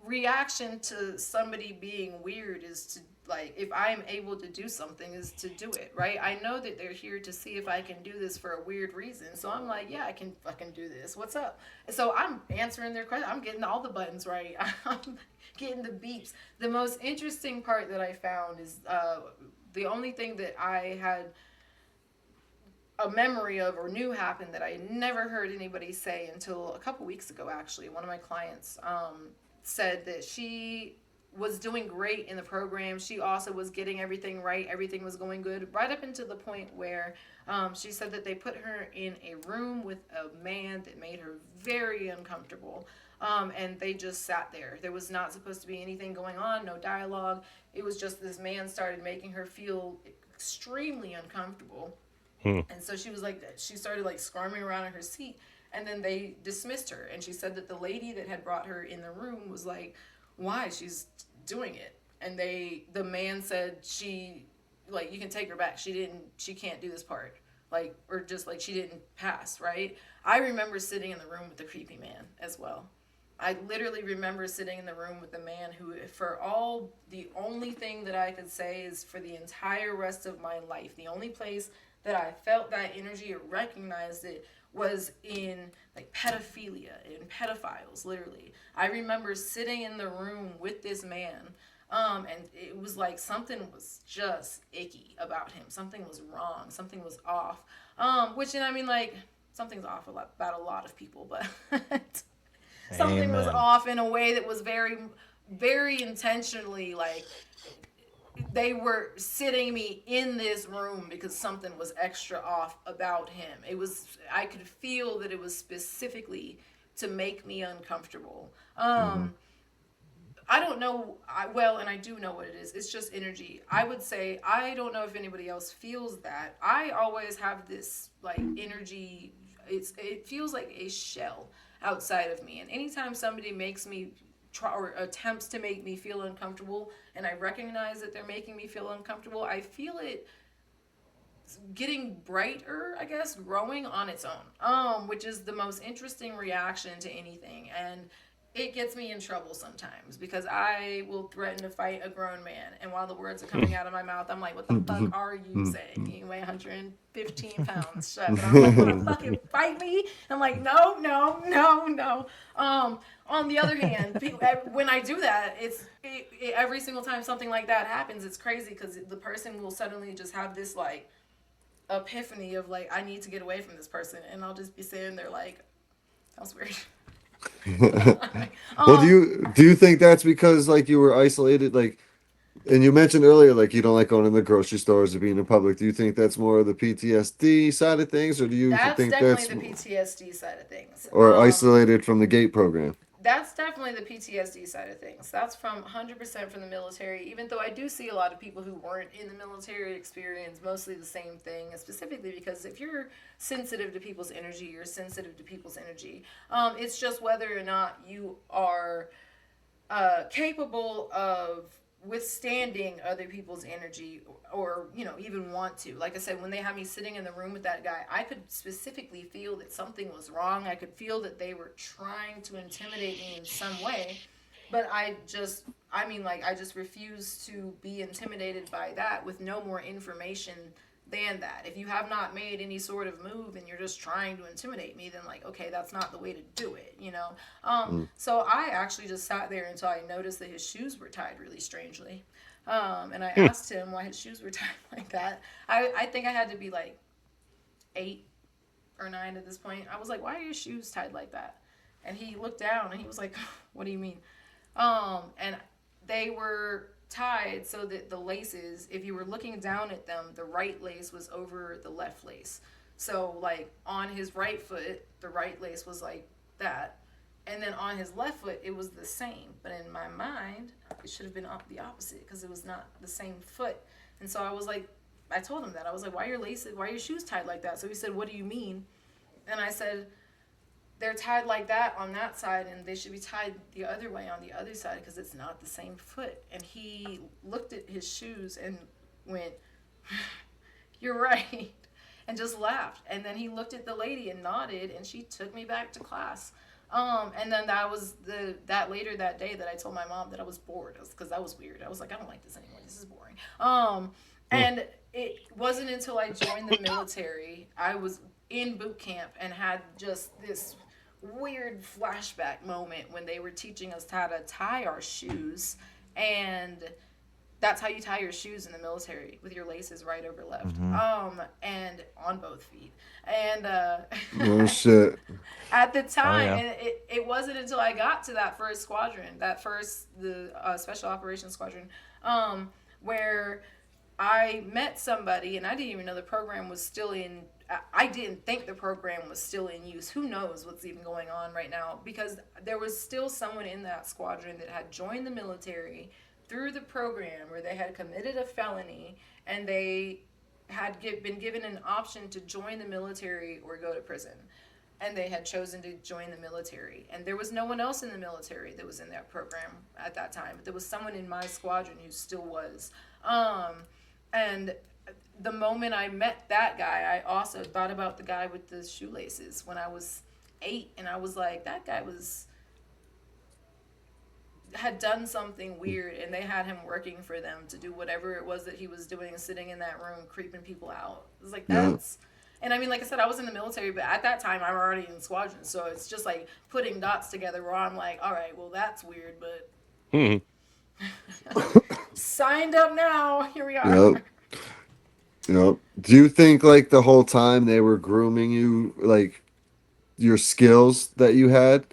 reaction to somebody being weird is to, like, if I'm able to do something, is to do it, right? I know that they're here to see if I can do this for a weird reason. So I'm like, yeah, I can fucking do this. What's up? So I'm answering their question. I'm getting all the buttons right. I'm getting the beeps. The most interesting part that I found is the only thing that I had a memory of or knew happened that I never heard anybody say until a couple weeks ago, actually. One of my clients said that she was doing great in the program. She also was getting everything right. Everything was going good, right up until the point where she said that they put her in a room with a man that made her very uncomfortable. And they just sat there. There was not supposed to be anything going on, no dialogue. It was just this man started making her feel extremely uncomfortable. And so she was like, she started like squirming around in her seat, and then they dismissed her. And she said that the lady that had brought her in the room was like, why? She's doing it. And the man said, she, like, you can take her back. She can't do this part. Like, or just like she didn't pass, right? I remember sitting in the room with the creepy man as well. I literally remember sitting in the room with the man who, the only thing that I could say is for the entire rest of my life, the only place that I felt that energy or recognized it was in like pedophilia and pedophiles, literally. I remember sitting in the room with this man, and it was like something was just icky about him. Something was wrong. Something was off. Which, and I mean, like, something's off about a lot of people, but something was Amen. off in a way that was very, very intentionally, like, they were sitting me in this room because something was extra off about him. It was, I could feel that it was specifically to make me uncomfortable. I don't know, well, and I do know what it is. It's just energy. I would say, I don't know if anybody else feels that. I always have this, like, energy. It feels like a shell outside of me. And anytime somebody makes me try or attempts to make me feel uncomfortable, and I recognize that they're making me feel uncomfortable, I feel it getting brighter, I guess, growing on its own, which is the most interesting reaction to anything. And it gets me in trouble sometimes because I will threaten to fight a grown man, and while the words are coming out of my mouth, I'm like, what the fuck are you saying? You weigh 115 pounds, shut up. And I'm like, wanna fucking fight me? I'm like, no, no, no, no. On the other hand, when I do that, every single time something like that happens, it's crazy because the person will suddenly just have this, like, epiphany of, like, I need to get away from this person, and I'll just be sitting there like, that was weird. Well, do you think that's because like you were isolated, like, and you mentioned earlier like you don't like going in the grocery stores or being in public. Do you think that's more of the PTSD side of things, or do you That's think definitely that's the PTSD side of things. or isolated from the GATE program? That's definitely the PTSD side of things. That's from 100% from the military, even though I do see a lot of people who weren't in the military experience mostly the same thing, specifically because if you're sensitive to people's energy, you're sensitive to people's energy. It's just whether or not you are capable of withstanding other people's energy, or even want to. Like I said, when they had me sitting in the room with that guy, I could specifically feel that something was wrong. I could feel that they were trying to intimidate me in some way, but I just refuse to be intimidated by that with no more information than that. If you have not made any sort of move and you're just trying to intimidate me, then, like, okay, that's not the way to do it, So I actually just sat there until I noticed that his shoes were tied really strangely. And I asked him why his shoes were tied like that. I think I had to be like 8 or 9 at this point. I was like, why are your shoes tied like that? And he looked down and he was like, what do you mean? And they were tied so that the laces, if you were looking down at them, the right lace was over the left lace. So, like, on his right foot, the right lace was like that. And then on his left foot, it was the same. But in my mind, it should have been the opposite because it was not the same foot. And so I was like, I told him that. I was like, why are your shoes tied like that? So he said, what do you mean? And I said, they're tied like that on that side, and they should be tied the other way on the other side because it's not the same foot. And he looked at his shoes and went, you're right, and just laughed. And then he looked at the lady and nodded, and she took me back to class. And then that was that later that day that I told my mom that I was bored because that was weird. I was like, I don't like this anymore. This is boring. And it wasn't until I joined the military, I was in boot camp and had just this weird flashback moment when they were teaching us how to tie our shoes, and that's how you tie your shoes in the military, with your laces right over left, and on both feet. And Oh shit! at the time, yeah. and it wasn't until I got to that first squadron, the Special Operations Squadron, where I met somebody, and I didn't even know the program was still in. I didn't think the program was still in use. Who knows what's even going on right now? Because there was still someone in that squadron that had joined the military through the program where they had committed a felony, and they had been given an option to join the military or go to prison. And they had chosen to join the military. And there was no one else in the military that was in that program at that time. But there was someone in my squadron who still was. And the moment I met that guy, I also thought about the guy with the shoelaces when I was 8, and I was like, that guy had done something weird, and they had him working for them to do whatever it was that he was doing, sitting in that room creeping people out. It was like, And I mean, like I said, I was in the military, but at that time I'm already in squadron, so it's just like putting dots together where I'm like, all right, well that's weird, but Hmm. signed up now. Here we are. Yep. Yep. Do you think like the whole time they were grooming you, like your skills that you had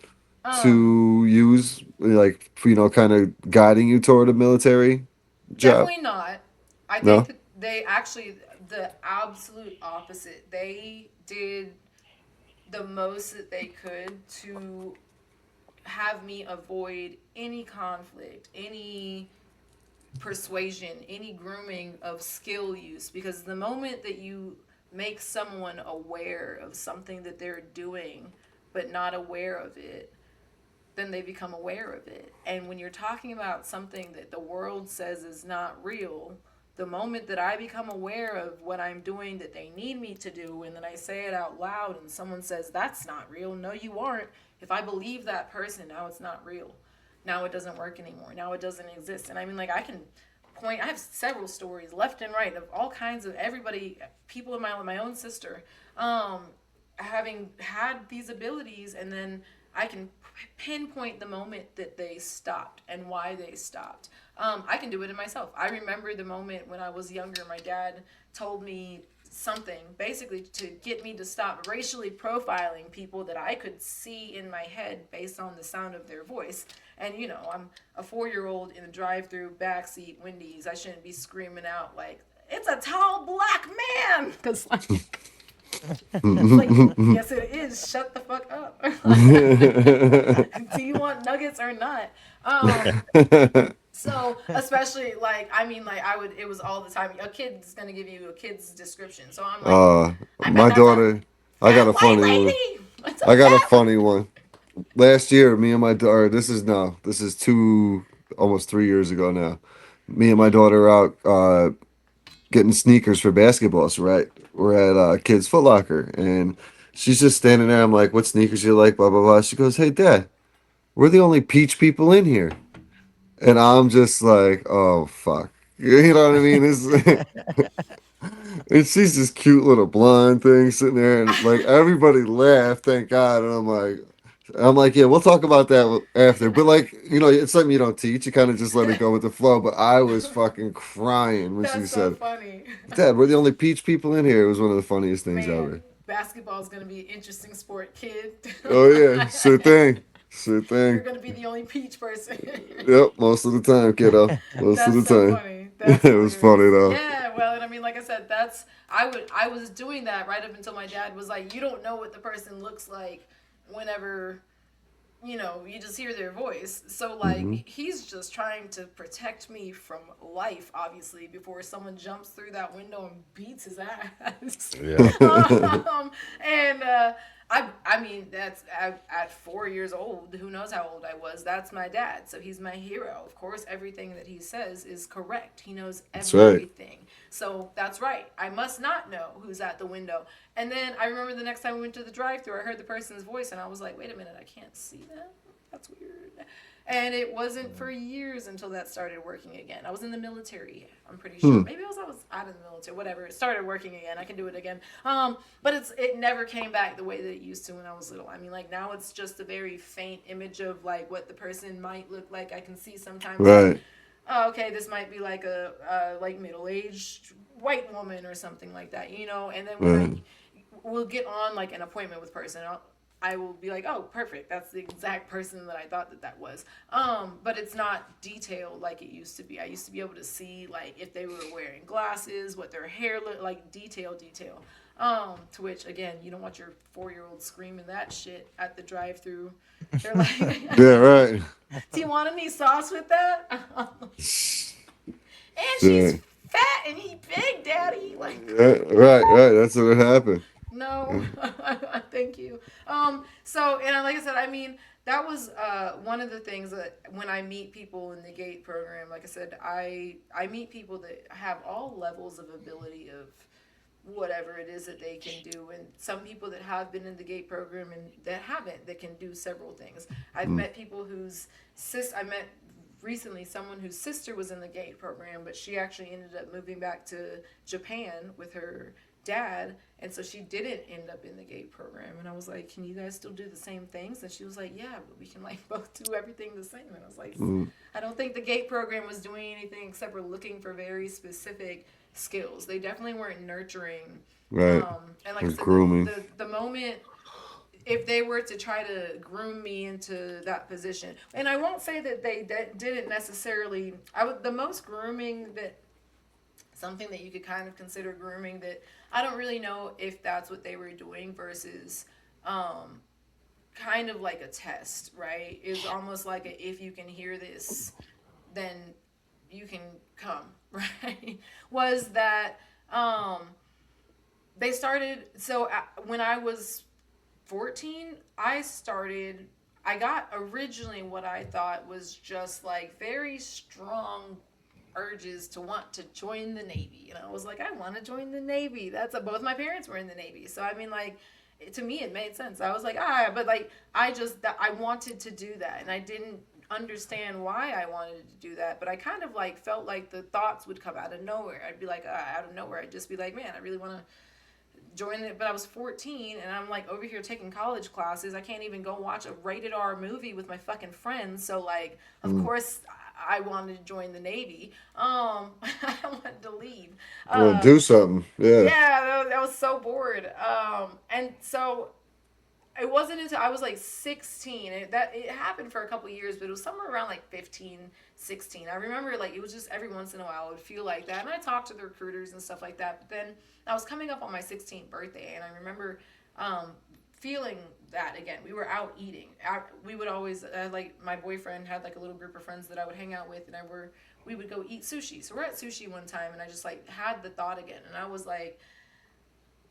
Um, to use, like, kind of guiding you toward a military job? Definitely not. I think No? that they actually the absolute opposite. They did the most that they could to have me avoid any conflict, any persuasion, any grooming of skill use, because the moment that you make someone aware of something that they're doing but not aware of it, then they become aware of it. And when you're talking about something that the world says is not real, the moment that I become aware of what I'm doing that they need me to do, and then I say it out loud and someone says, that's not real, no, you aren't. If I believe that person, now it's not real. Now it doesn't work anymore. Now it doesn't exist. And I mean, like, I can point, I have several stories left and right of all kinds of everybody, people in my own sister, having had these abilities, and then I can pinpoint the moment that they stopped and why they stopped. I can do it in myself. I remember the moment when I was younger, my dad told me something basically to get me to stop racially profiling people that I could see in my head based on the sound of their voice. And you know, I'm a 4-year-old in a drive-through backseat Wendy's. I shouldn't be screaming out like, "It's a tall black man," because like, it's like, yes, it is. Shut the fuck up. Do you want nuggets or not? So especially like, I mean, like I would. It was all the time. A kid's gonna give you a kid's description. So I'm like, I bet My that's a daughter, I got fat a white funny one. lady. It's a I got a fat. funny one. Last year, me and my daughter, this is almost 3 years ago now. Me and my daughter are out getting sneakers for basketball. So we're at Kids Foot Locker, and she's just standing there. I'm like, "What sneakers you like?" Blah blah blah. She goes, "Hey, Dad, we're the only peach people in here," and I'm just like, "Oh fuck." You know what I mean? And she's this cute little blonde thing sitting there, and like everybody laughed, thank God. And I'm like, yeah, we'll talk about that after. But like, it's something you don't teach. You kind of just let it go with the flow. But I was fucking crying when she That's so said, funny. "Dad, we're the only peach people in here." It was one of the funniest things Man, ever. basketball is going to be an interesting sport, kid. Oh yeah, sure thing, sure You're thing. going to be the only peach person. Yep, most of the time, kiddo. Most of That's the so time. funny. That's It was hilarious. funny though. Yeah, well, and I mean, like I said, I was doing that right up until my dad was like, you don't know what the person looks like whenever, you just hear their voice. So like, Hmm. he's just trying to protect me from life, obviously, before someone jumps through that window and beats his ass. Yeah. And I mean, that's at 4 years old. Who knows how old I was? That's my dad, so he's my hero. Of course, everything that he says is correct. He knows That's right. everything. So that's right. I must not know who's at the window. And then I remember the next time we went to the drive-thru, I heard the person's voice, and I was like, "Wait a minute, I can't see that. That's weird." And it wasn't for years until that started working again. I was in the military. I'm pretty sure. Hmm. Maybe I was out of the military. Whatever. It started working again. I can do it again. But it never came back the way that it used to when I was little. I mean, like now it's just a very faint image of like what the person might look like. I can see sometimes like, Right. oh, okay, this might be like a like middle-aged white woman or something like that, And then when Right. we'll get on like an appointment with person, I will be like, oh, perfect, that's the exact person that I thought that was. But it's not detailed like it used to be. I used to be able to see like if they were wearing glasses, what their hair looked like, detail. To which again, you don't want your 4-year-old screaming that shit at the drive-through. They're like, Yeah. Right. do you want any sauce with that? And Yeah. she's fat and he big, daddy. Like, Yeah, right. Right. That's what happened. no, thank you. So, and like I said, I mean, that was one of the things that when I meet people in the GATE program, like I said, I meet people that have all levels of ability of whatever it is that they can do, and some people that have been in the GATE program and that haven't, that can do several things. I've met people I met recently someone whose sister was in the GATE program, but she actually ended up moving back to Japan with her dad, and so she didn't end up in the GATE program. And I was like, can you guys still do the same things? And she was like, yeah, but we can like both do everything the same. And I was like, I don't think the GATE program was doing anything except for looking for very specific skills. They definitely weren't nurturing. Right. And like I said, Grooming. the moment, if they were to try to groom me into that position, and I won't say that they didn't necessarily, the most grooming that, something that you could kind of consider grooming, that I don't really know if that's what they were doing versus kind of like a test, right? It's almost like if you can hear this, then you can come, right? Was that they started, so when I was 14, I got originally what I thought was just like very strong urges to want to join the Navy. And I was like, I want to join the Navy. Both my parents were in the Navy. So, I mean, like, to me, it made sense. I was like, but like, I wanted to do that. And I didn't understand why I wanted to do that. But I kind of like felt like the thoughts would come out of nowhere. I'd be like, out of nowhere. I'd just be like, man, I really want to join it. But I was 14 and I'm like over here taking college classes. I can't even go watch a rated R movie with my fucking friends. So like, of course I wanted to join the Navy. I wanted to leave. Well, do something. Yeah. Yeah, I was so bored. And so it wasn't until I was like 16. It happened for a couple years, but it was somewhere around like 15, 16. I remember like it was just every once in a while it would feel like that. And I talked to the recruiters and stuff like that. But then I was coming up on my 16th birthday, and I remember feeling that again. We were out eating. We would always like my boyfriend had like a little group of friends that I would hang out with, and we would go eat sushi. So we're at sushi one time, and I just like had the thought again, and I was like,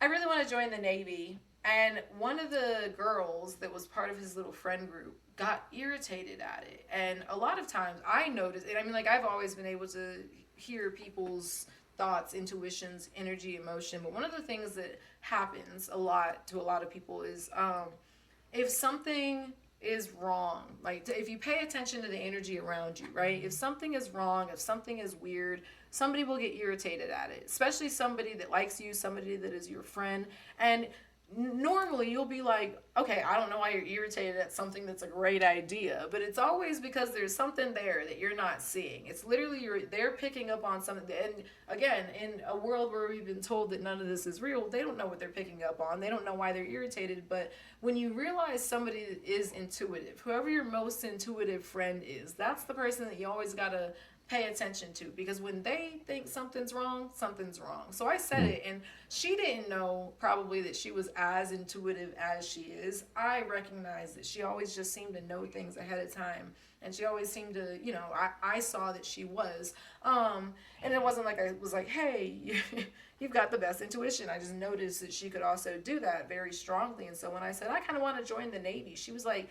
I really want to join the Navy. And one of the girls that was part of his little friend group got irritated at it. And a lot of times I noticed, and I mean, like, I've always been able to hear people's thoughts, intuitions, energy, emotion. But one of the things that happens a lot to a lot of people is if something is wrong, like if you pay attention to the energy around you, right? If something is wrong, if something is weird, somebody will get irritated at it, especially somebody that likes you, somebody that is your friend. And normally you'll be like, okay, I don't know why you're irritated at something that's a great idea, but it's always because there's something there that you're not seeing. It's literally they're picking up on something. And again, in a world where we've been told that none of this is real, they don't know what they're picking up on. They don't know why they're irritated. But when you realize somebody is intuitive, whoever your most intuitive friend is, that's the person that you always gotta pay attention to, because when they think something's wrong, something's wrong. So I said it, and she didn't know probably that she was as intuitive as she is. I recognized that she always just seemed to know things ahead of time, and she always seemed to, I saw that she was. And it wasn't like I was like, hey, you've got the best intuition. I just noticed that she could also do that very strongly. And so when I said, I kind of want to join the Navy, she was like,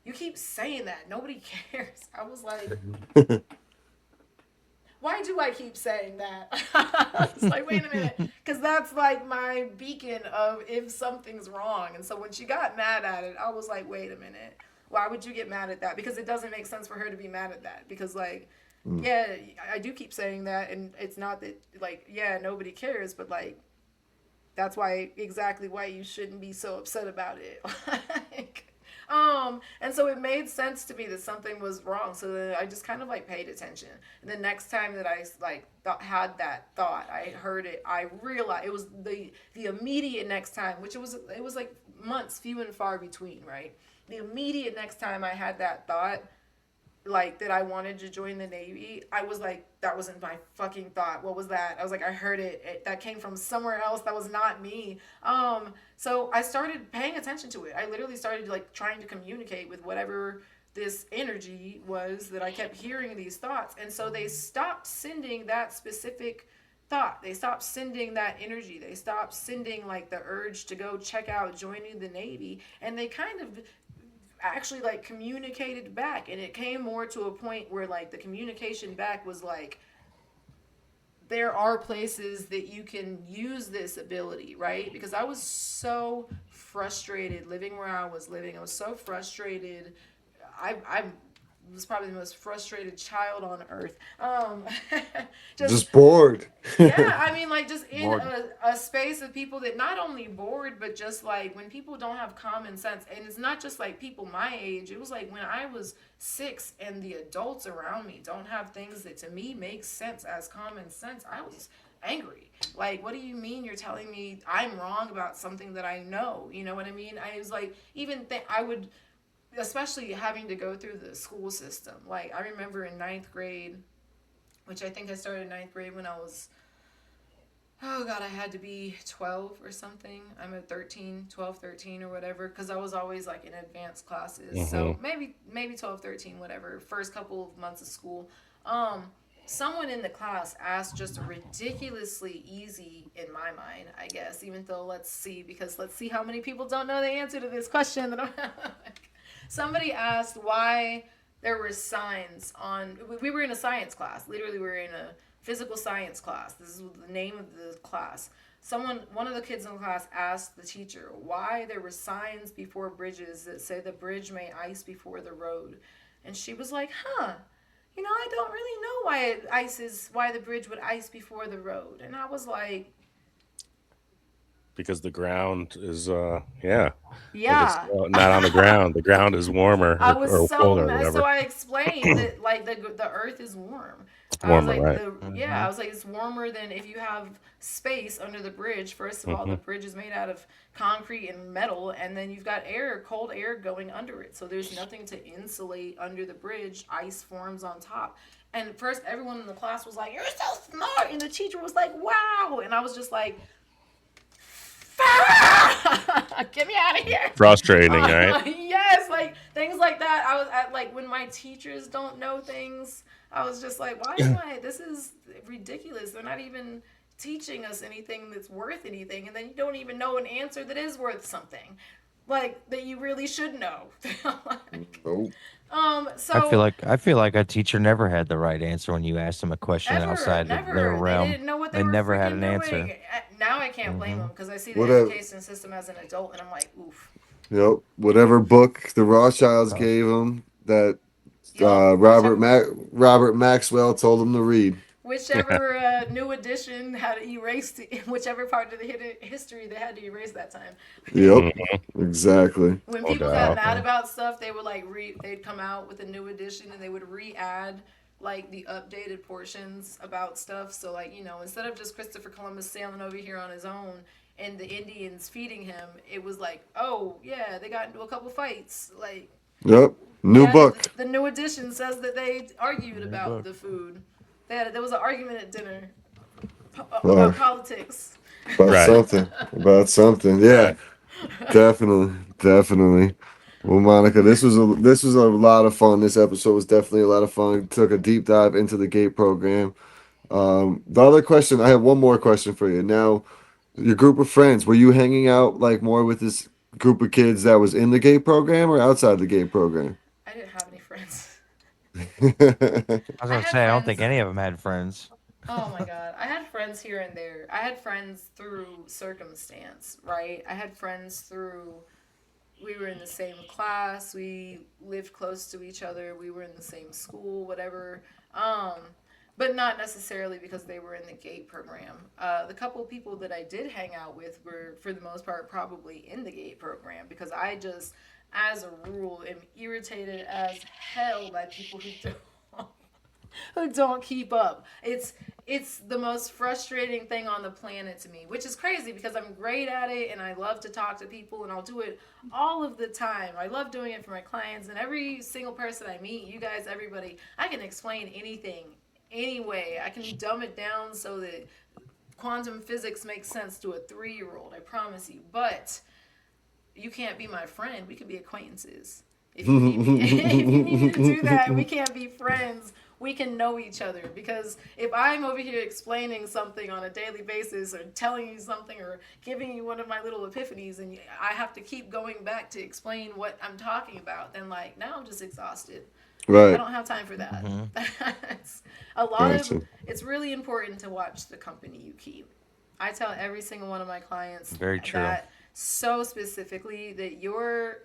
you keep saying that. Nobody cares. I was like... why do I keep saying that? It's like, wait a minute, because that's like my beacon of if something's wrong. And so when she got mad at it, I was like, wait a minute, why would you get mad at that? Because it doesn't make sense for her to be mad at that. Because like, yeah, I do keep saying that, and it's not that like, yeah, nobody cares, but like, that's exactly why you shouldn't be so upset about it. Like, and so it made sense to me that something was wrong. So then I just kind of like paid attention. And the next time that I like had that thought, I heard it, I realized it was the immediate next time, which it was like months, few and far between, right? The immediate next time I had that thought, like that I wanted to join the Navy, I was like, that wasn't my fucking thought. What was that? I was like, I heard it. That came from somewhere else. That was not me. So I started paying attention to it. I literally started like trying to communicate with whatever this energy was that I kept hearing these thoughts. And so they stopped sending that specific thought. They stopped sending that energy. They stopped sending like the urge to go check out joining the Navy. And they kind of actually like communicated back, and it came more to a point where like the communication back was like, there are places that you can use this ability, right? Because I was so frustrated living where I was living. I was so frustrated. was probably the most frustrated child on earth. Just bored. Yeah, I mean, like, just in Bored. a space of people that not only bored, but just like when people don't have common sense. And it's not just like people my age, it was like when I was 6 and the adults around me don't have things that to me make sense as common sense. I was angry. Like, what do you mean you're telling me I'm wrong about something that I know? You know what I mean? I was like, I would, especially having to go through the school system. Like, I remember in ninth grade, which I think I started ninth grade when I was, oh God, I had to be 12 or something. I'm at 13, 12, 13 or whatever, because I was always like in advanced classes. So maybe 12, 13, whatever, first couple of months of school. Someone in the class asked just a ridiculously easy, in my mind, I guess, even though let's see how many people don't know the answer to this question. Somebody asked why there were signs on, we were in a science class. Literally, we were in a physical science class. This is the name of the class. One of the kids in the class asked the teacher why there were signs before bridges that say the bridge may ice before the road. And she was like, I don't really know why the bridge would ice before the road. And I was like, Because the ground is yeah. not on the ground. The ground is warmer I was or so colder or mad. So whatever. I explained that like the earth is warm. I was Warmer, like right? I was like, it's warmer than if you have space under the bridge. First of all, the bridge is made out of concrete and metal, and then you've got cold air going under it. So there's nothing to insulate under the bridge. Ice forms on top. And first, everyone in the class was like, "You're so smart," and the teacher was like, "Wow," and I was just like, get me out of here. Frustrating, right? Yes, like things like that. I was at like when my teachers don't know things, I was just like, this is ridiculous. They're not even teaching us anything that's worth anything, and then you don't even know an answer that is worth something. Like that you really should know. Nope. So I feel like a teacher never had the right answer when you asked them a question outside of their never. They realm. didn't know what they They were never had freaking an doing. answer. Now I can't blame them because I see the Whatever. education system as an adult, and I'm like, oof. Yep. Whatever book the Rothschilds Tough. gave him that Yup, Robert Maxwell told him to read. whichever new edition had erased whichever part of the history they had to erase that time. Yep. Exactly. When No people got doubt. mad about stuff, they would like they'd come out with a new edition and they would re-add like the updated portions about stuff. So like, instead of just Christopher Columbus sailing over here on his own and the Indians feeding him, it was like, oh yeah, they got into a couple fights. Like, Yep. New book. the new edition says that they argued about the food. There was an argument at dinner about politics. About Right. something. About something. Yeah. Definitely. Well, Monica, this was a lot of fun. This episode was definitely a lot of fun. Took a deep dive into the GATE program. The other question, I have one more question for you. Now, your group of friends, were you hanging out like more with this group of kids that was in the GATE program or outside the GATE program? I didn't have any friends. I was gonna had say I don't think friends. any of them had friends. Oh my God. I had friends here and there. I had friends through circumstance, right? I had friends through, we were in the same class, we lived close to each other, we were in the same school, whatever. But not necessarily because they were in the GATE program. The couple of people that I did hang out with were, for the most part, probably in the GATE program because I just, as a rule, am irritated as hell by people who don't keep up. It's the most frustrating thing on the planet to me, which is crazy because I'm great at it and I love to talk to people and I'll do it all of the time. I love doing it for my clients and every single person I meet, you guys, everybody, I can explain anything, anyway. I can dumb it down so that quantum physics makes sense to a 3-year-old, I promise you. But you can't be my friend. We can be acquaintances. If you need me, if you need me to do that, we can't be friends. We can know each other because if I'm over here explaining something on a daily basis or telling you something or giving you one of my little epiphanies and I have to keep going back to explain what I'm talking about, then like now I'm just exhausted. I Right. don't have time for that. It's really important to watch the company you keep. I tell every single one of my clients Very true. so specifically that your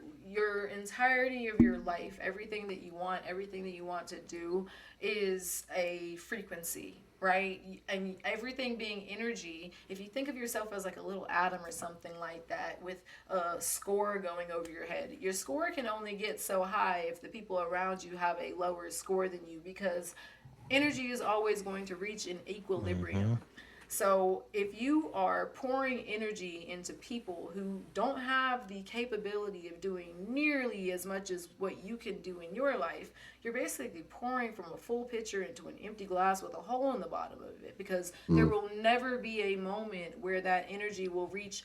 entirety of your life, everything that you want to do is a frequency, right? And everything being energy, if you think of yourself as like a little atom or something like that with a score going over your head, your score can only get so high if the people around you have a lower score than you, because energy is always going to reach an equilibrium. So if you are pouring energy into people who don't have the capability of doing nearly as much as what you can do in your life, you're basically pouring from a full pitcher into an empty glass with a hole in the bottom of it, because there will never be a moment where that energy will reach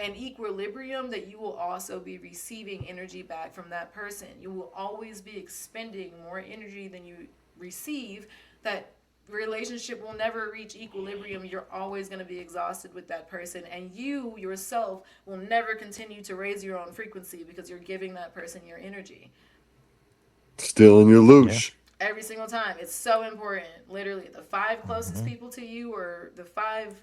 an equilibrium that you will also be receiving energy back from that person. You will always be expending more energy than you receive. That relationship will never reach equilibrium. You're always going to be exhausted with that person, and you yourself will never continue to raise your own frequency because you're giving that person your energy Still in your loosh. every single time. It's so important. Literally, the five closest people to you, or the five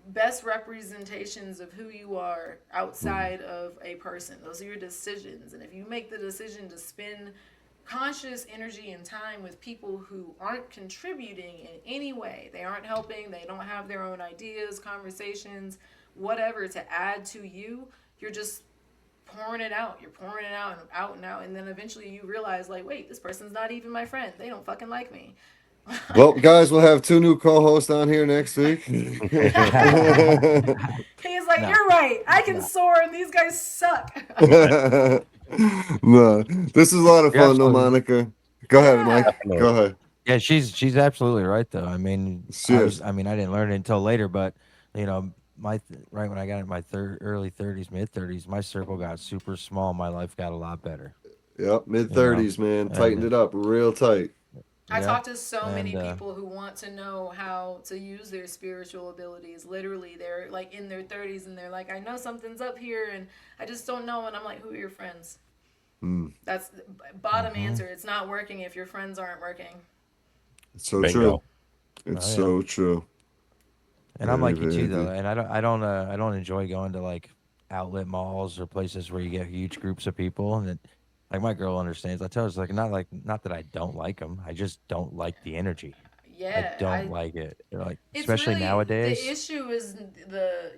best representations of who you are outside of a person. Those are your decisions. And if you make the decision to spend conscious energy and time with people who aren't contributing in any way, they aren't helping, they don't have their own ideas, conversations, whatever to add to you, you're just pouring it out. You're pouring it out and out and out. And then eventually you realize, like, wait, this person's not even my friend. They don't fucking like me. Well, guys, we'll have 2 new co-hosts on here next week. He's like, No. you're right. I can soar and these guys suck. No, this is a lot of You're fun, though, absolutely- Monica. Go ahead, Yeah. Mike. Go ahead. Yeah, she's absolutely right though. I mean, She is. I didn't learn it until later, but right when I got in my early 30s, mid 30s, my circle got super small. My life got a lot better. Yep, mid-30s, man. Tightened it up real tight. I Yeah, talk to so many and, people who want to know how to use their spiritual abilities. Literally, they're like in their 30s and they're like, I know something's up here and I just don't know. And I'm like, who are your friends? That's the bottom answer. It's not working if your friends aren't working. It's so Bingo. true. It's Oh, yeah. so true. And I'm like you Very, too though, very and I don't enjoy going to like outlet malls or places where you get huge groups of people. And like my girl understands. I tell her, it's not that I don't like them. I just don't like the energy. Yeah, I don't like it. Like it's especially really, nowadays. the issue is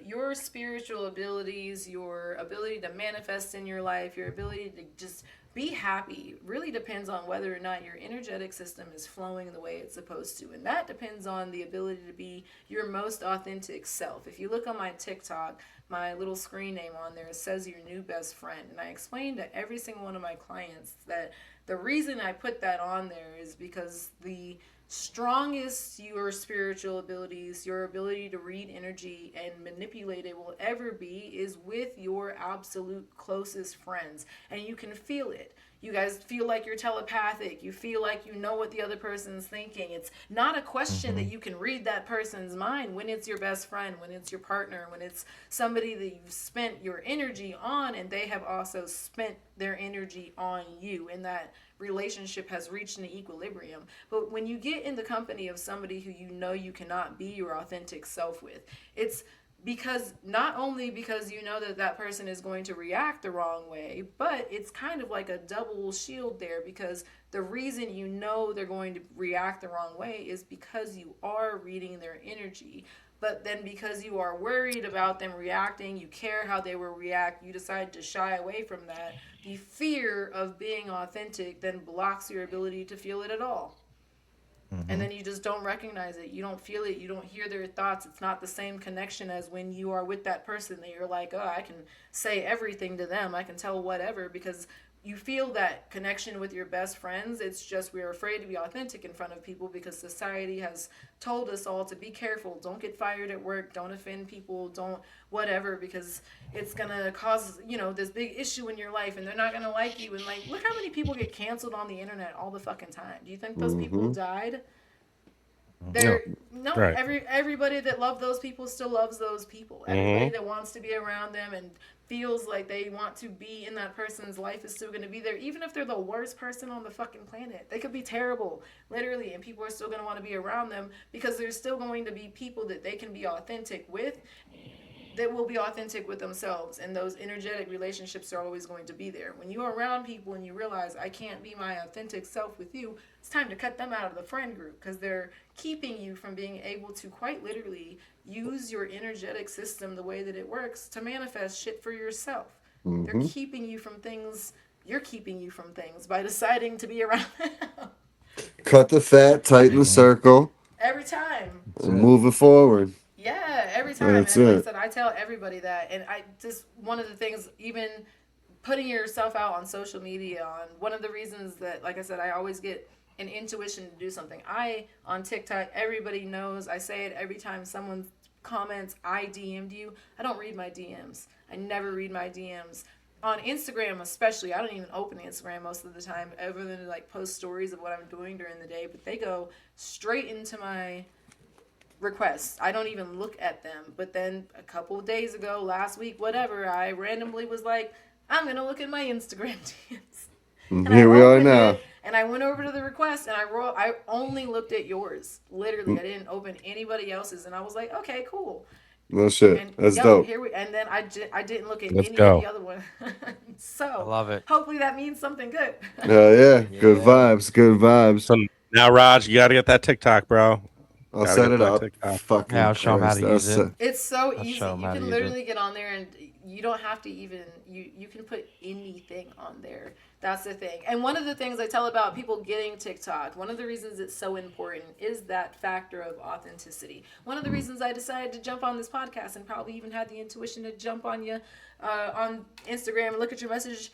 your spiritual abilities, your ability to manifest in your life, your ability to just be happy really depends on whether or not your energetic system is flowing the way it's supposed to. And that depends on the ability to be your most authentic self. If you look on my TikTok, my little screen name on there says your new best friend. And I explain to every single one of my clients that the reason I put that on there is because the strongest your spiritual abilities, your ability to read energy and manipulate it will ever be is with your absolute closest friends. And you can feel it. You guys feel like you're telepathic. You feel like you know what the other person's thinking. It's not a question that you can read that person's mind when it's your best friend, when it's your partner, when it's somebody that you've spent your energy on and they have also spent their energy on you, and that relationship has reached an equilibrium. But when you get in the company of somebody who you know you cannot be your authentic self with, it's because not only because you know that that person is going to react the wrong way, but it's kind of like a double shield there, because the reason you know they're going to react the wrong way is because you are reading their energy. But then because you are worried about them reacting, you care how they will react, you decide to shy away from that. The fear of being authentic then blocks your ability to feel it at all. And then you just don't recognize it. You don't feel it. You don't hear their thoughts. It's not the same connection as when you are with that person that you're like, oh, I can say everything to them. I can tell whatever, because you feel that connection with your best friends. It's just we're afraid to be authentic in front of people because society has told us all to be careful. Don't get fired at work. Don't offend people. Don't whatever, because it's going to cause, this big issue in your life and they're not going to like you. And like, look how many people get canceled on the internet all the fucking time. Do you think those people died? Right. Everybody that loved those people still loves those people. Everybody that wants to be around them and feels like they want to be in that person's life is still going to be there, even if they're the worst person on the fucking planet. They could be terrible, literally, and people are still going to want to be around them because there's still going to be people that they can be authentic with. that will be authentic with themselves, and those energetic relationships are always going to be there. When you're around people and you realize I can't be my authentic self with you, it's time to cut them out of the friend group, because they're keeping you from being able to quite literally use your energetic system the way that it works to manifest shit for yourself. They're keeping you from things. You're keeping you from things by deciding to be around them. Cut the fat, tighten the circle, Every time. and move it forward. Yeah, every time. That's And like I it. said, I tell everybody that. And I just, one of the things, even putting yourself out on social media, on one of the reasons that, like I said, I always get an intuition to do something. On TikTok, everybody knows, I say it every time someone comments, I DM'd you. I don't read my DMs. I never read my DMs. On Instagram especially, I don't even open Instagram most of the time, other than to like post stories of what I'm doing during the day, but they go straight into my requests. I don't even look at them. But then a couple of days ago, last week, whatever, I randomly was like, I'm going to look at my Instagram DMs. And Here we are now. And I went over to the request, and I only looked at yours. Literally, I didn't open anybody else's. And I was like, okay, cool. No shit. And That's dope. and then I didn't look at Let's any go. of the other one. So I love it. hopefully that means something good. Yeah. Good Yeah. vibes. Good vibes. So now, Raj, you got to get that TikTok, bro. I'll Gotta set get it that up. TikTok. Fucking Yeah, I'll show 'em how to Christ, use it. It's so I'll easy. show 'em You how to can use it. literally get on there, and you don't have to even you can put anything on there. That's the thing. And one of the things I tell about people getting TikTok, one of the reasons it's so important is that factor of authenticity. One of the reasons I decided to jump on this podcast, and probably even had the intuition to jump on you on Instagram and look at your message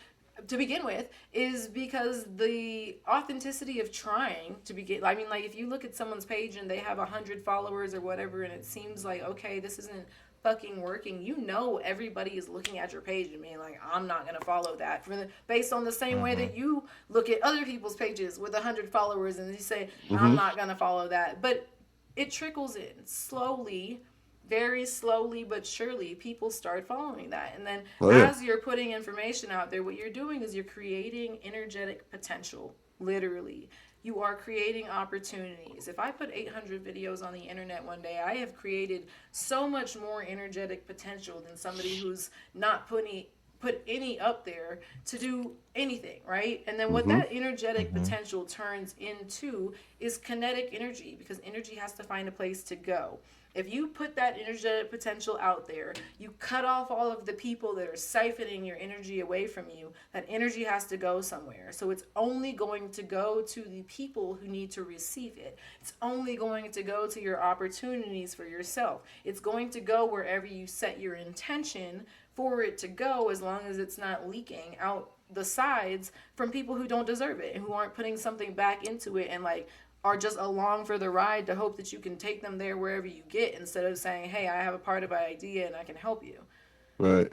to begin with, is because the authenticity of trying to begin. I mean, like, if you look at someone's page and they have 100 followers or whatever, and it seems like, okay, this isn't fucking working, you know, everybody is looking at your page and being like, I'm not gonna follow that, based on the same way that you look at other people's pages with 100 followers and you say, I'm not gonna follow that. But it trickles in slowly, very slowly but surely. People start following that, and then as you're putting information out there, what you're doing is you're creating energetic potential. Literally, you are creating opportunities. If I put 800 videos on the internet one day, I have created so much more energetic potential than somebody who's not put any up there to do anything, right? And then what that energetic potential turns into is kinetic energy, because energy has to find a place to go. If you put that energetic potential out there, you cut off all of the people that are siphoning your energy away from you. That energy has to go somewhere. So it's only going to go to the people who need to receive it. It's only going to go to your opportunities for yourself. It's going to go wherever you set your intention for it to go, as long as it's not leaking out the sides from people who don't deserve it and who aren't putting something back into it, and like are just along for the ride to hope that you can take them there wherever you get, instead of saying, hey, I have a part of my idea and I can help you. Right.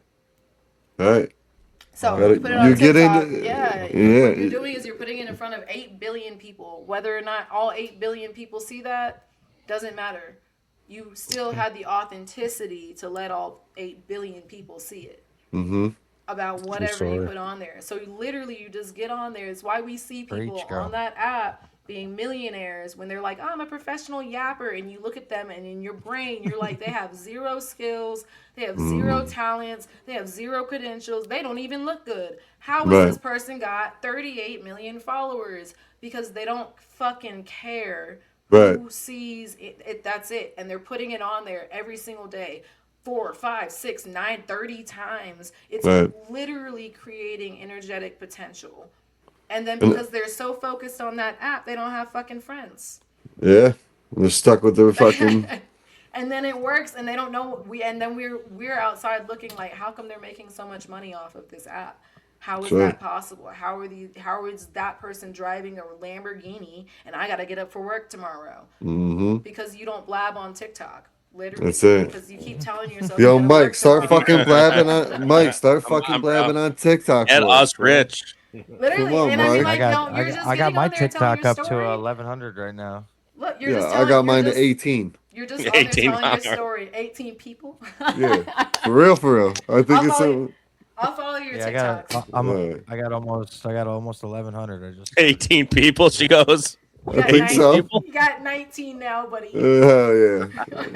So Gotta- you put it on you get TikTok. into- Yeah. yeah. What you're doing is you're putting it in front of 8 billion people. Whether or not all 8 billion people see that doesn't matter. You still had the authenticity to let all 8 billion people see it. About whatever you put on there. So you just get on there. It's why we see people Preach, girl. on that app being millionaires when they're like, oh, I'm a professional yapper, and you look at them and in your brain you're like, they have zero skills, they have zero talents, they have zero credentials, they don't even look good. How has this person got 38 million followers? Because they don't fucking care who sees it. That's it. And they're putting it on there every single day. 4, 5, 6, 9, 30 times. It's literally creating energetic potential. And then because they're so focused on that app, they don't have fucking friends. Yeah. They're stuck with their fucking And then it works, and they don't know. We're outside looking like, how come they're making so much money off of this app? How is that possible? How is that person driving a Lamborghini and I gotta get up for work tomorrow? Because you don't blab on TikTok. Literally. That's it. Because you keep telling yourself, Yo, you gotta Mike, work start tomorrow. fucking blabbing on Mike, start Come on, fucking bro. blabbing on TikTok. Get for us bro. rich. Literally. Come on, And I mean, Mike. like, no, you're just I got getting my on there telling TikTok your up to story. 1100 right now. Look, you're Yeah, just I telling, got mine you're to just, 18. You're just on there 18 telling your hours. story. 18 people. Yeah. For real, for real. I think I'll it's follow I'll follow your Yeah, TikToks. I got almost 1100. I just 18 people, she goes. You I got think 19 so. You got 19 now, buddy. Hell yeah.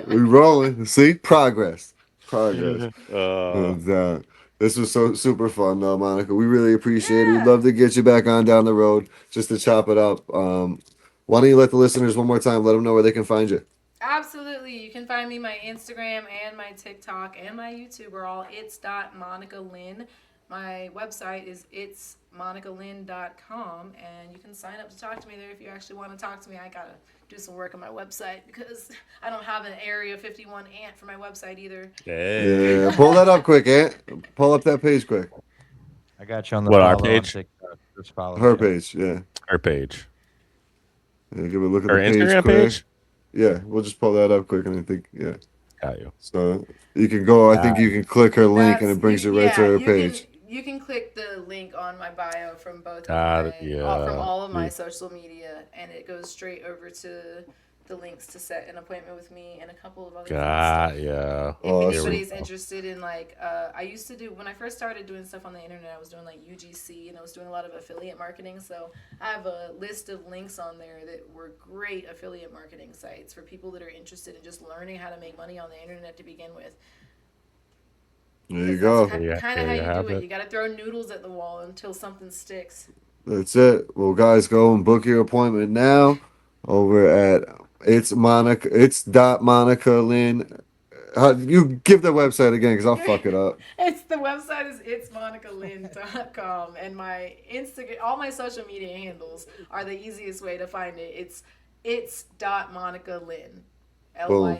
We rolling. See? Progress. progress. Uh, And, this was so super fun, though, Monica. We really appreciate it. We'd love to get you back on down the road just to chop it up. Why don't you let the listeners one more time? Let them know where they can find you. Absolutely. You can find me my Instagram and my TikTok and my YouTube are all it's.monicalynn. My website is itsmonicalynn.com and you can sign up to talk to me there if you actually want to talk to me. I gotta do some work on my website because I don't have an Area 51 ant for my website either. hey. Yeah, pull that up quick, Ant. Pull up that page quick. I got you on the What, our follow on page? TikTok. Just follow me. Her Yep. page, yeah. Her page. Yeah, give a look at Her the page Instagram quick. page? Yeah, we'll just pull that up quick, and I think Got you. So you can go. I think you can click her link, and That's it brings you right to yeah, her page. you can click the link on my bio from both of Got it. my from Yeah. all of my social media and it goes straight over to the links to set an appointment with me and a couple of other fun stuff. Got yeah. If Awesome. anybody's interested in like I used to do when I first started doing stuff on the internet, I was doing like UGC and I was doing a lot of affiliate marketing. So I have a list of links on there that were great affiliate marketing sites for people that are interested in just learning how to make money on the internet to begin with. There you That's go. Yeah, kind there of how you you have do it. it. You got to throw noodles at the wall until something sticks. That's it. Well, guys, go and book your appointment now over at it's dot Monica Lynn. You give the website again because I'll fuck it up. It's the website is itsmonicalynn.com and my Instagram, all my social media handles are the easiest way to find it. It's.monicalynn, Boom. Lynne.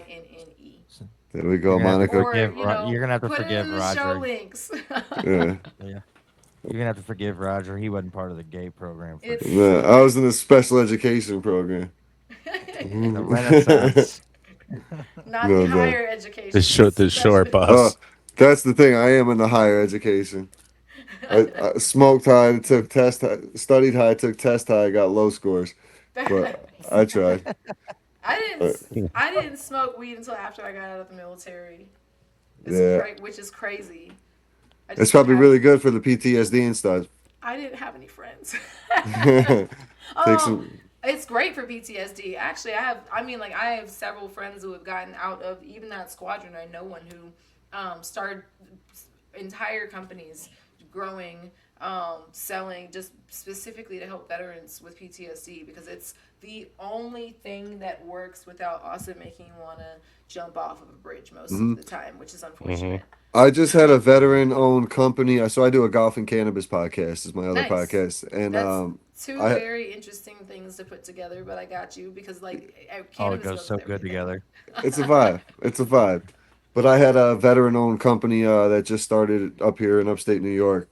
There we go, You're gonna have to Monica. Or forgive you're gonna have to put it forgive in the show Roger. links. Yeah. Yeah. You're gonna have to forgive Roger. He wasn't part of the gay program for It's- Yeah, I was in the special education program. the Renaissance. Not No, the no. higher education. The short special- bus. That's the thing. I am in the higher education. I smoked high, took test, studied high, took test high, got low scores, but I tried. I didn't smoke weed until after I got out of the military. Yeah. Which is crazy. I It's just probably didn't really good for the PTSD and stuff. I didn't have any friends. Take some. It's great for PTSD. Actually, I have several friends who have gotten out of even that squadron. I know one who started entire companies growing, selling just specifically to help veterans with PTSD because it's the only thing that works without also making you want to jump off of a bridge most of the time, which is unfortunate. I just had a veteran-owned company. So I do a golf and cannabis podcast. Is my other Nice. podcast, and That's two I very interesting things to put together, but I got you because Oh, it cannabis goes so with good everything. together. it's a vibe. It's a vibe. But I had a veteran-owned company that just started up here in upstate New York.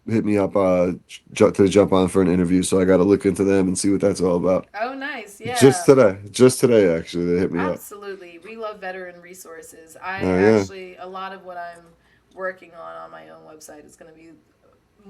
Hit me up to jump on for an interview, so I got to look into them and see what that's all about. Oh, nice. Yeah. Just today, actually, they hit me up. Absolutely. We love veteran resources. Yeah. A lot of what I'm working on my own website is going to be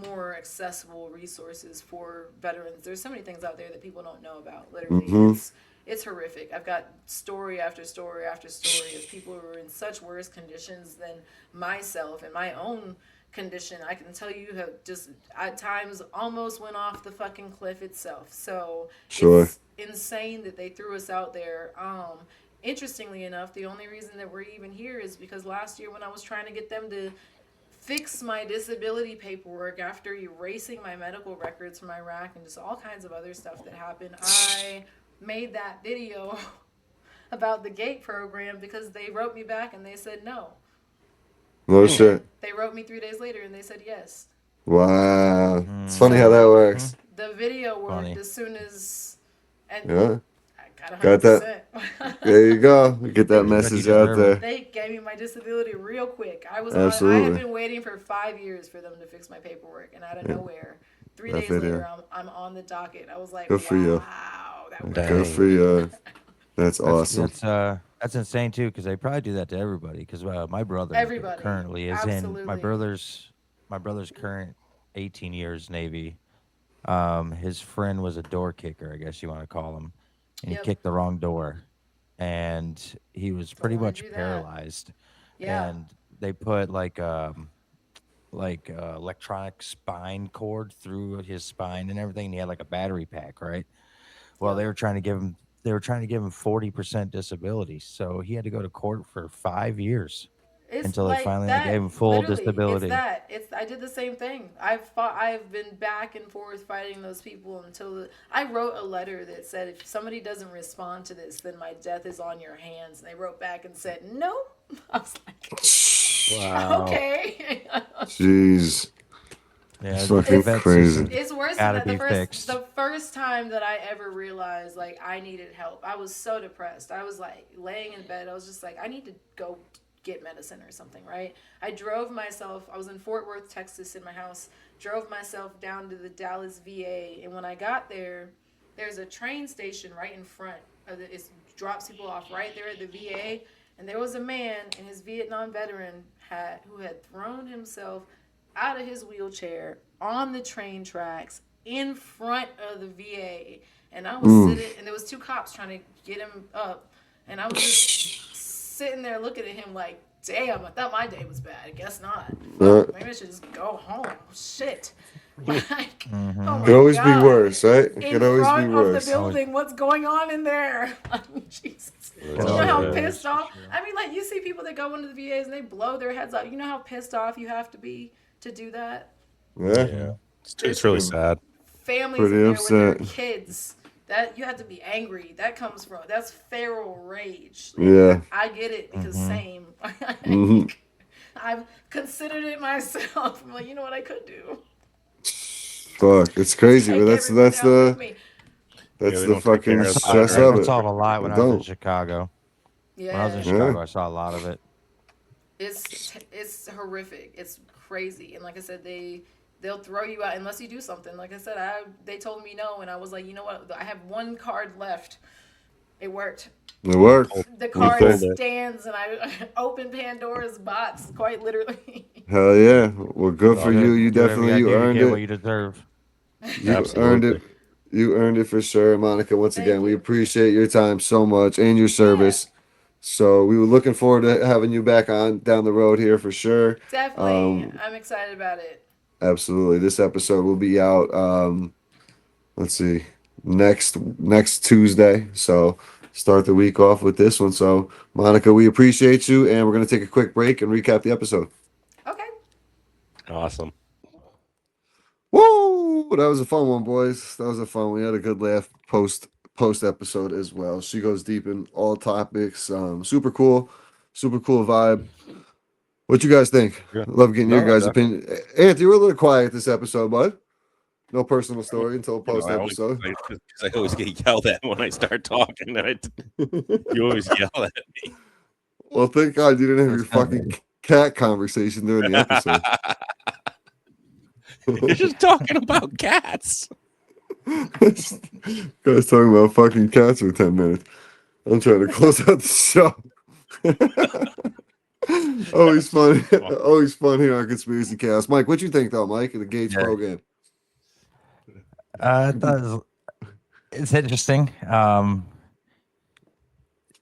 more accessible resources for veterans. There's so many things out there that people don't know about. Literally, it's horrific. I've got story after story after story of people who are in such worse conditions than myself and my own condition. I can tell you have just at times almost went off the fucking cliff itself. So Sure. it's insane that they threw us out there. Interestingly enough, the only reason that we're even here is because last year when I was trying to get them to fix my disability paperwork after erasing my medical records from Iraq and just all kinds of other stuff that happened, I made that video about the GATE program because they wrote me back and they said no. No shit. They wrote me 3 days later and they said yes. Wow. It's funny how that works. The video worked Funny. as soon as and Yeah. I got Got that. 100%. There you go. Get that message out deserve there. They gave me my disability real quick. I Absolutely. had been waiting for 5 years for them to fix my paperwork, and out of nowhere, 3 That days video. later, I'm on the docket. I was like, Good for you. wow, that worked. Dang. Good for you. That's awesome. That's insane too, because they probably do that to everybody. Because my brother Everybody. currently is in my Absolutely. brother's current 18 years Navy. His friend was a door kicker, I guess you want to call him, and Yep. he kicked the wrong door, and he was pretty wanna much do that. paralyzed. Yeah. And they put like electronic spine cord through his spine and everything. And he had like a battery pack, right? Well, they were trying to give him they were trying to give him 40% disability, so he had to go to court for 5 years It's until they like finally that. gave him full Literally, it's disability. that. It's I did the same thing. I've been back and forth fighting those people until I wrote a letter that said if somebody doesn't respond to this, then my death is on your hands. And they wrote back and said no. I was like, Wow. okay. Jeez. Yeah, It's the fucking vet crazy. system It's worse gotta than that. be fixed. The first time that I ever realized like I needed help, I was so depressed. I was like laying in bed. I was just like, I need to go get medicine or something, right? I drove myself. I was in Fort Worth, Texas, in my house. Drove myself down to the Dallas VA, and when I got there, there's a train station right in front of it. It drops people off right there at the VA, and there was a man and his Vietnam veteran who had thrown himself out of his wheelchair on the train tracks in front of the VA, and I was sitting, and there was two cops trying to get him up, and I was just sitting there looking at him like, damn, I thought my day was bad. I guess not. Fuck, maybe I should just go home. Shit. Like, oh Could always my be God. worse, right? It In could always be front of the worse. building, what's going on in there? Jesus. You know how pissed off? I mean, like, you see people that go into the VAs and they blow their heads off. You know how pissed off you have to be to do that? Yeah. It's really sad. Families Pretty in there with their upset. kids. That you have to be angry. That's feral rage. Yeah. I get it because same. Mhm. I've considered it myself. I'm like, you know what I could do? Fuck, it's crazy, Take but that's everyone down with the me. that's Yeah, they the don't take fucking care of us stress either. of I it. saw it a lot when They I was in don't. Chicago. Yeah. When I was in Yeah. Chicago, I saw a lot of it. It's horrific. It's crazy. And like I said, they'll throw you out unless you do something. Like I said, they told me no, and I was like, you know what? I have one card left. It worked. It worked. The You card pulled it. stands, and I opened Pandora's box, quite literally. Hell yeah. Well, good for you. You Do whatever definitely you gotta do to earned get what it. you deserve. You earned Absolutely. it. You earned it for sure, Monica. Once Thank again, we you. appreciate your time so much and your service. So we were looking forward to having you back on down the road here for sure. Definitely. I'm excited about it. Absolutely. This episode will be out let's see, next Tuesday. So start the week off with this one. So Monica, we appreciate you, and we're gonna take a quick break and recap the episode. Okay. Awesome. Woo! That was a fun one, boys. That was a fun one. We had a good laugh post episode as well. She goes deep in all topics. Super cool vibe. What you guys think? Yeah. Love getting your No, guys' opinion. Anthony, you were a little quiet this episode, bud. No personal story until post episode. I always get yelled at when I start talking. You always yell at me. Well, thank God you didn't have your fucking cat conversation during the episode. You're just talking about cats. Guys talking about fucking cats for 10 minutes. I'm trying to close out the show. Always fun. Always fun here on Conspiracy Cast. Mike, what you think though, Mike, of the Gates program? I thought it's interesting.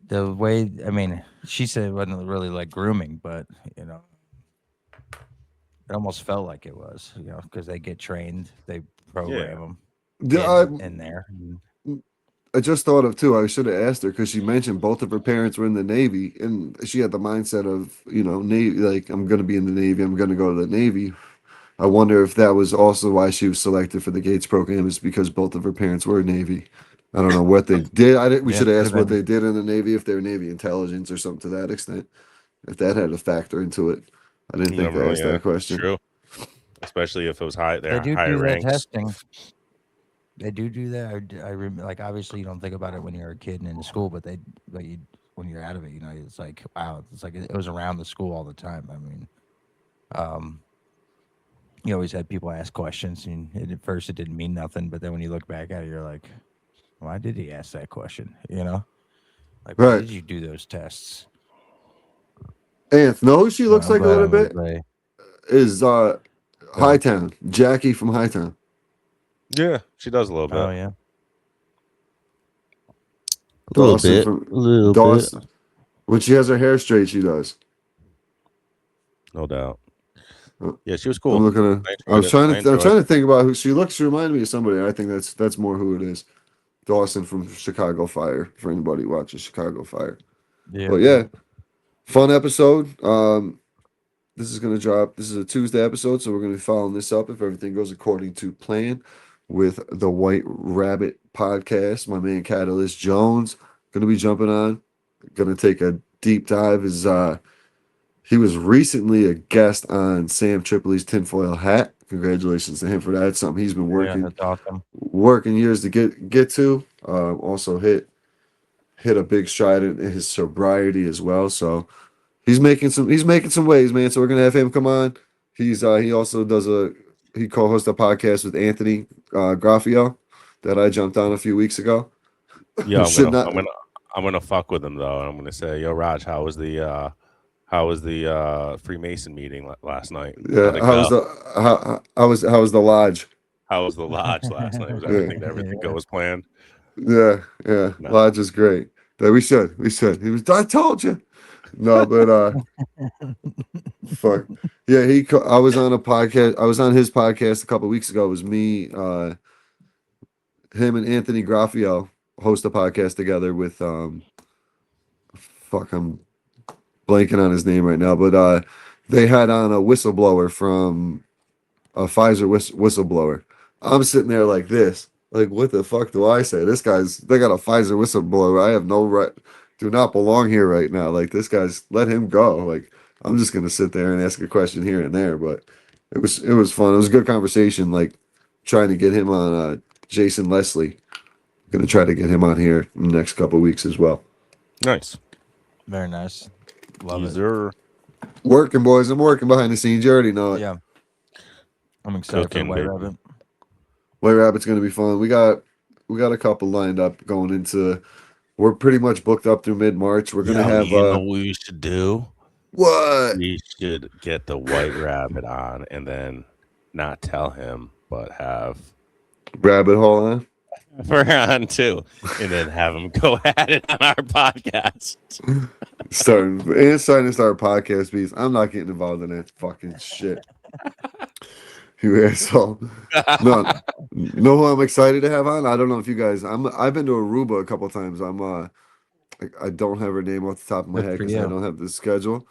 The way, I mean, she said it wasn't really like grooming, but you know, it almost felt like it was, you know, because they get trained, they program them in there. I just thought of too. I should have asked her because she mentioned both of her parents were in the Navy, and she had the mindset of, you know, Navy. Like, I'm going to be in the Navy. I'm going to go to the Navy. I wonder if that was also why she was selected for the Gates program, is because both of her parents were Navy. I don't know what they did. We should have asked what they did in the Navy, if they were Navy intelligence or something to that extent. If that had a factor into it, I didn't think to ask that question. True, especially if it was high. They do higher do that ranks. testing. They do that. I like, obviously you don't think about it when you're a kid and in school, but when you're out of it, you know, it's like, wow, it's like it was around the school all the time. I mean, you always had people ask questions, and at first it didn't mean nothing, but then when you look back at it, you're like, why did he ask that question? You know, like, why did you do those tests? Anth, know who she looks like a little bit? Is Hightown, Jackie from Hightown. Yeah, she does a little bit. Oh yeah, a little Dawson. bit. When she has her hair straight, she does. No doubt. Yeah, she was cool. I'm looking at. I'm trying to think about who she looks. She reminded me of somebody. I think that's more who it is. Dawson from Chicago Fire. For anybody watching Chicago Fire, Yeah. but yeah, fun episode. This is gonna drop. This is a Tuesday episode, so we're gonna be following this up if everything goes according to plan with the White Rabbit podcast. My man Catalyst Jones gonna be jumping on. Gonna take a deep dive. He was recently a guest on Sam Tripoli's Tinfoil Hat. Congratulations to him for that. It's something he's been Yeah, that's awesome. working years to get to. Also hit a big stride in his sobriety as well. So he's making some waves, man. So we're gonna have him come on. He also he co-hosts a podcast with Anthony Graffio that I jumped on a few weeks ago. Yeah, Should not. I'm gonna fuck with him though. I'm gonna say, yo, Raj, how was the Freemason meeting last night? Yeah, how was the lodge? How was the lodge last night? Was everything go as planned? Yeah, No. lodge is great. Yeah, we should. He was. I told you. No, but fuck. Yeah, I was on a podcast. I was on his podcast a couple weeks ago. It was me, him, and Anthony Graffio host a podcast together with fuck, I'm blanking on his name right now, but they had on a whistleblower from a Pfizer whistleblower. I'm sitting there like this, like what the fuck do I say? They got a Pfizer whistleblower. I have no right, do not belong here right now. Like this guy's, let him go. Like I'm just gonna sit there and ask a question here and there, but it was fun. It was a good conversation. Like trying to get him on Jason Leslie. Gonna try to get him on here in the next couple of weeks as well. Nice. Very nice. Love it. User. Working, boys. I'm working behind the scenes. You already know it. Yeah. I'm excited Cooking, for White baby. Rabbit. White Rabbit's gonna be fun. We got a couple lined up going into. We're pretty much booked up through mid-March. We're gonna have you know what we should do? what? We should get the White Rabbit on and then not tell him, but have Rabbit hole on. we're on too, and then have him go at it on our podcast. Starting to start podcast beats. I'm not getting involved in that fucking shit. You asshole. No, know who I'm excited to have on? I don't know if you guys. I've been to Aruba a couple times. I don't have her name off the top of my Good head for because I you. don't have the schedule.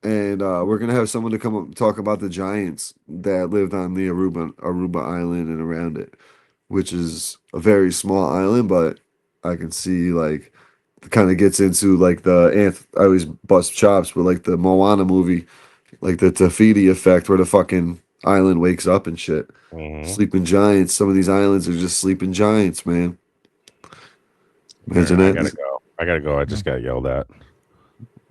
And we're gonna have someone to come up and talk about the giants that lived on the Aruba island and around it, which is a very small island, but I can see like it kind of gets into like I always bust chops, but like the Moana movie, like the Tafiti effect where the fucking island wakes up and shit. Mhm. Sleeping giants. Some of these islands are just sleeping giants, man. Imagine I that. gotta go. I just got yelled at.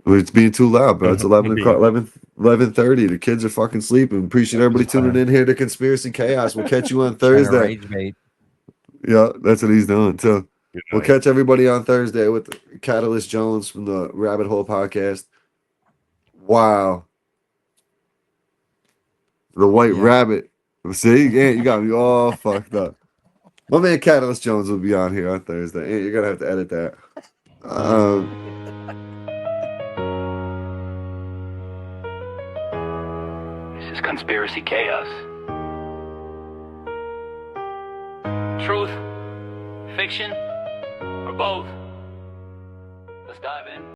It's being too loud, bro. It's 11:30. The kids are fucking sleeping. Appreciate everybody tuning in here to Conspiracy Chaos. We'll catch you on Trying to Thursday. rage bait. Yeah, that's what he's doing too. Good We'll night. catch everybody on Thursday with Catalyst Jones from the Rabbit Hole podcast. Wow. The White Yeah. Rabbit. See, yeah, you got me all fucked up. My man Catalyst Jones will be on here on Thursday. Ant, you're gonna have to edit that. This is Conspiracy Chaos. Truth, fiction, or both? Let's dive in.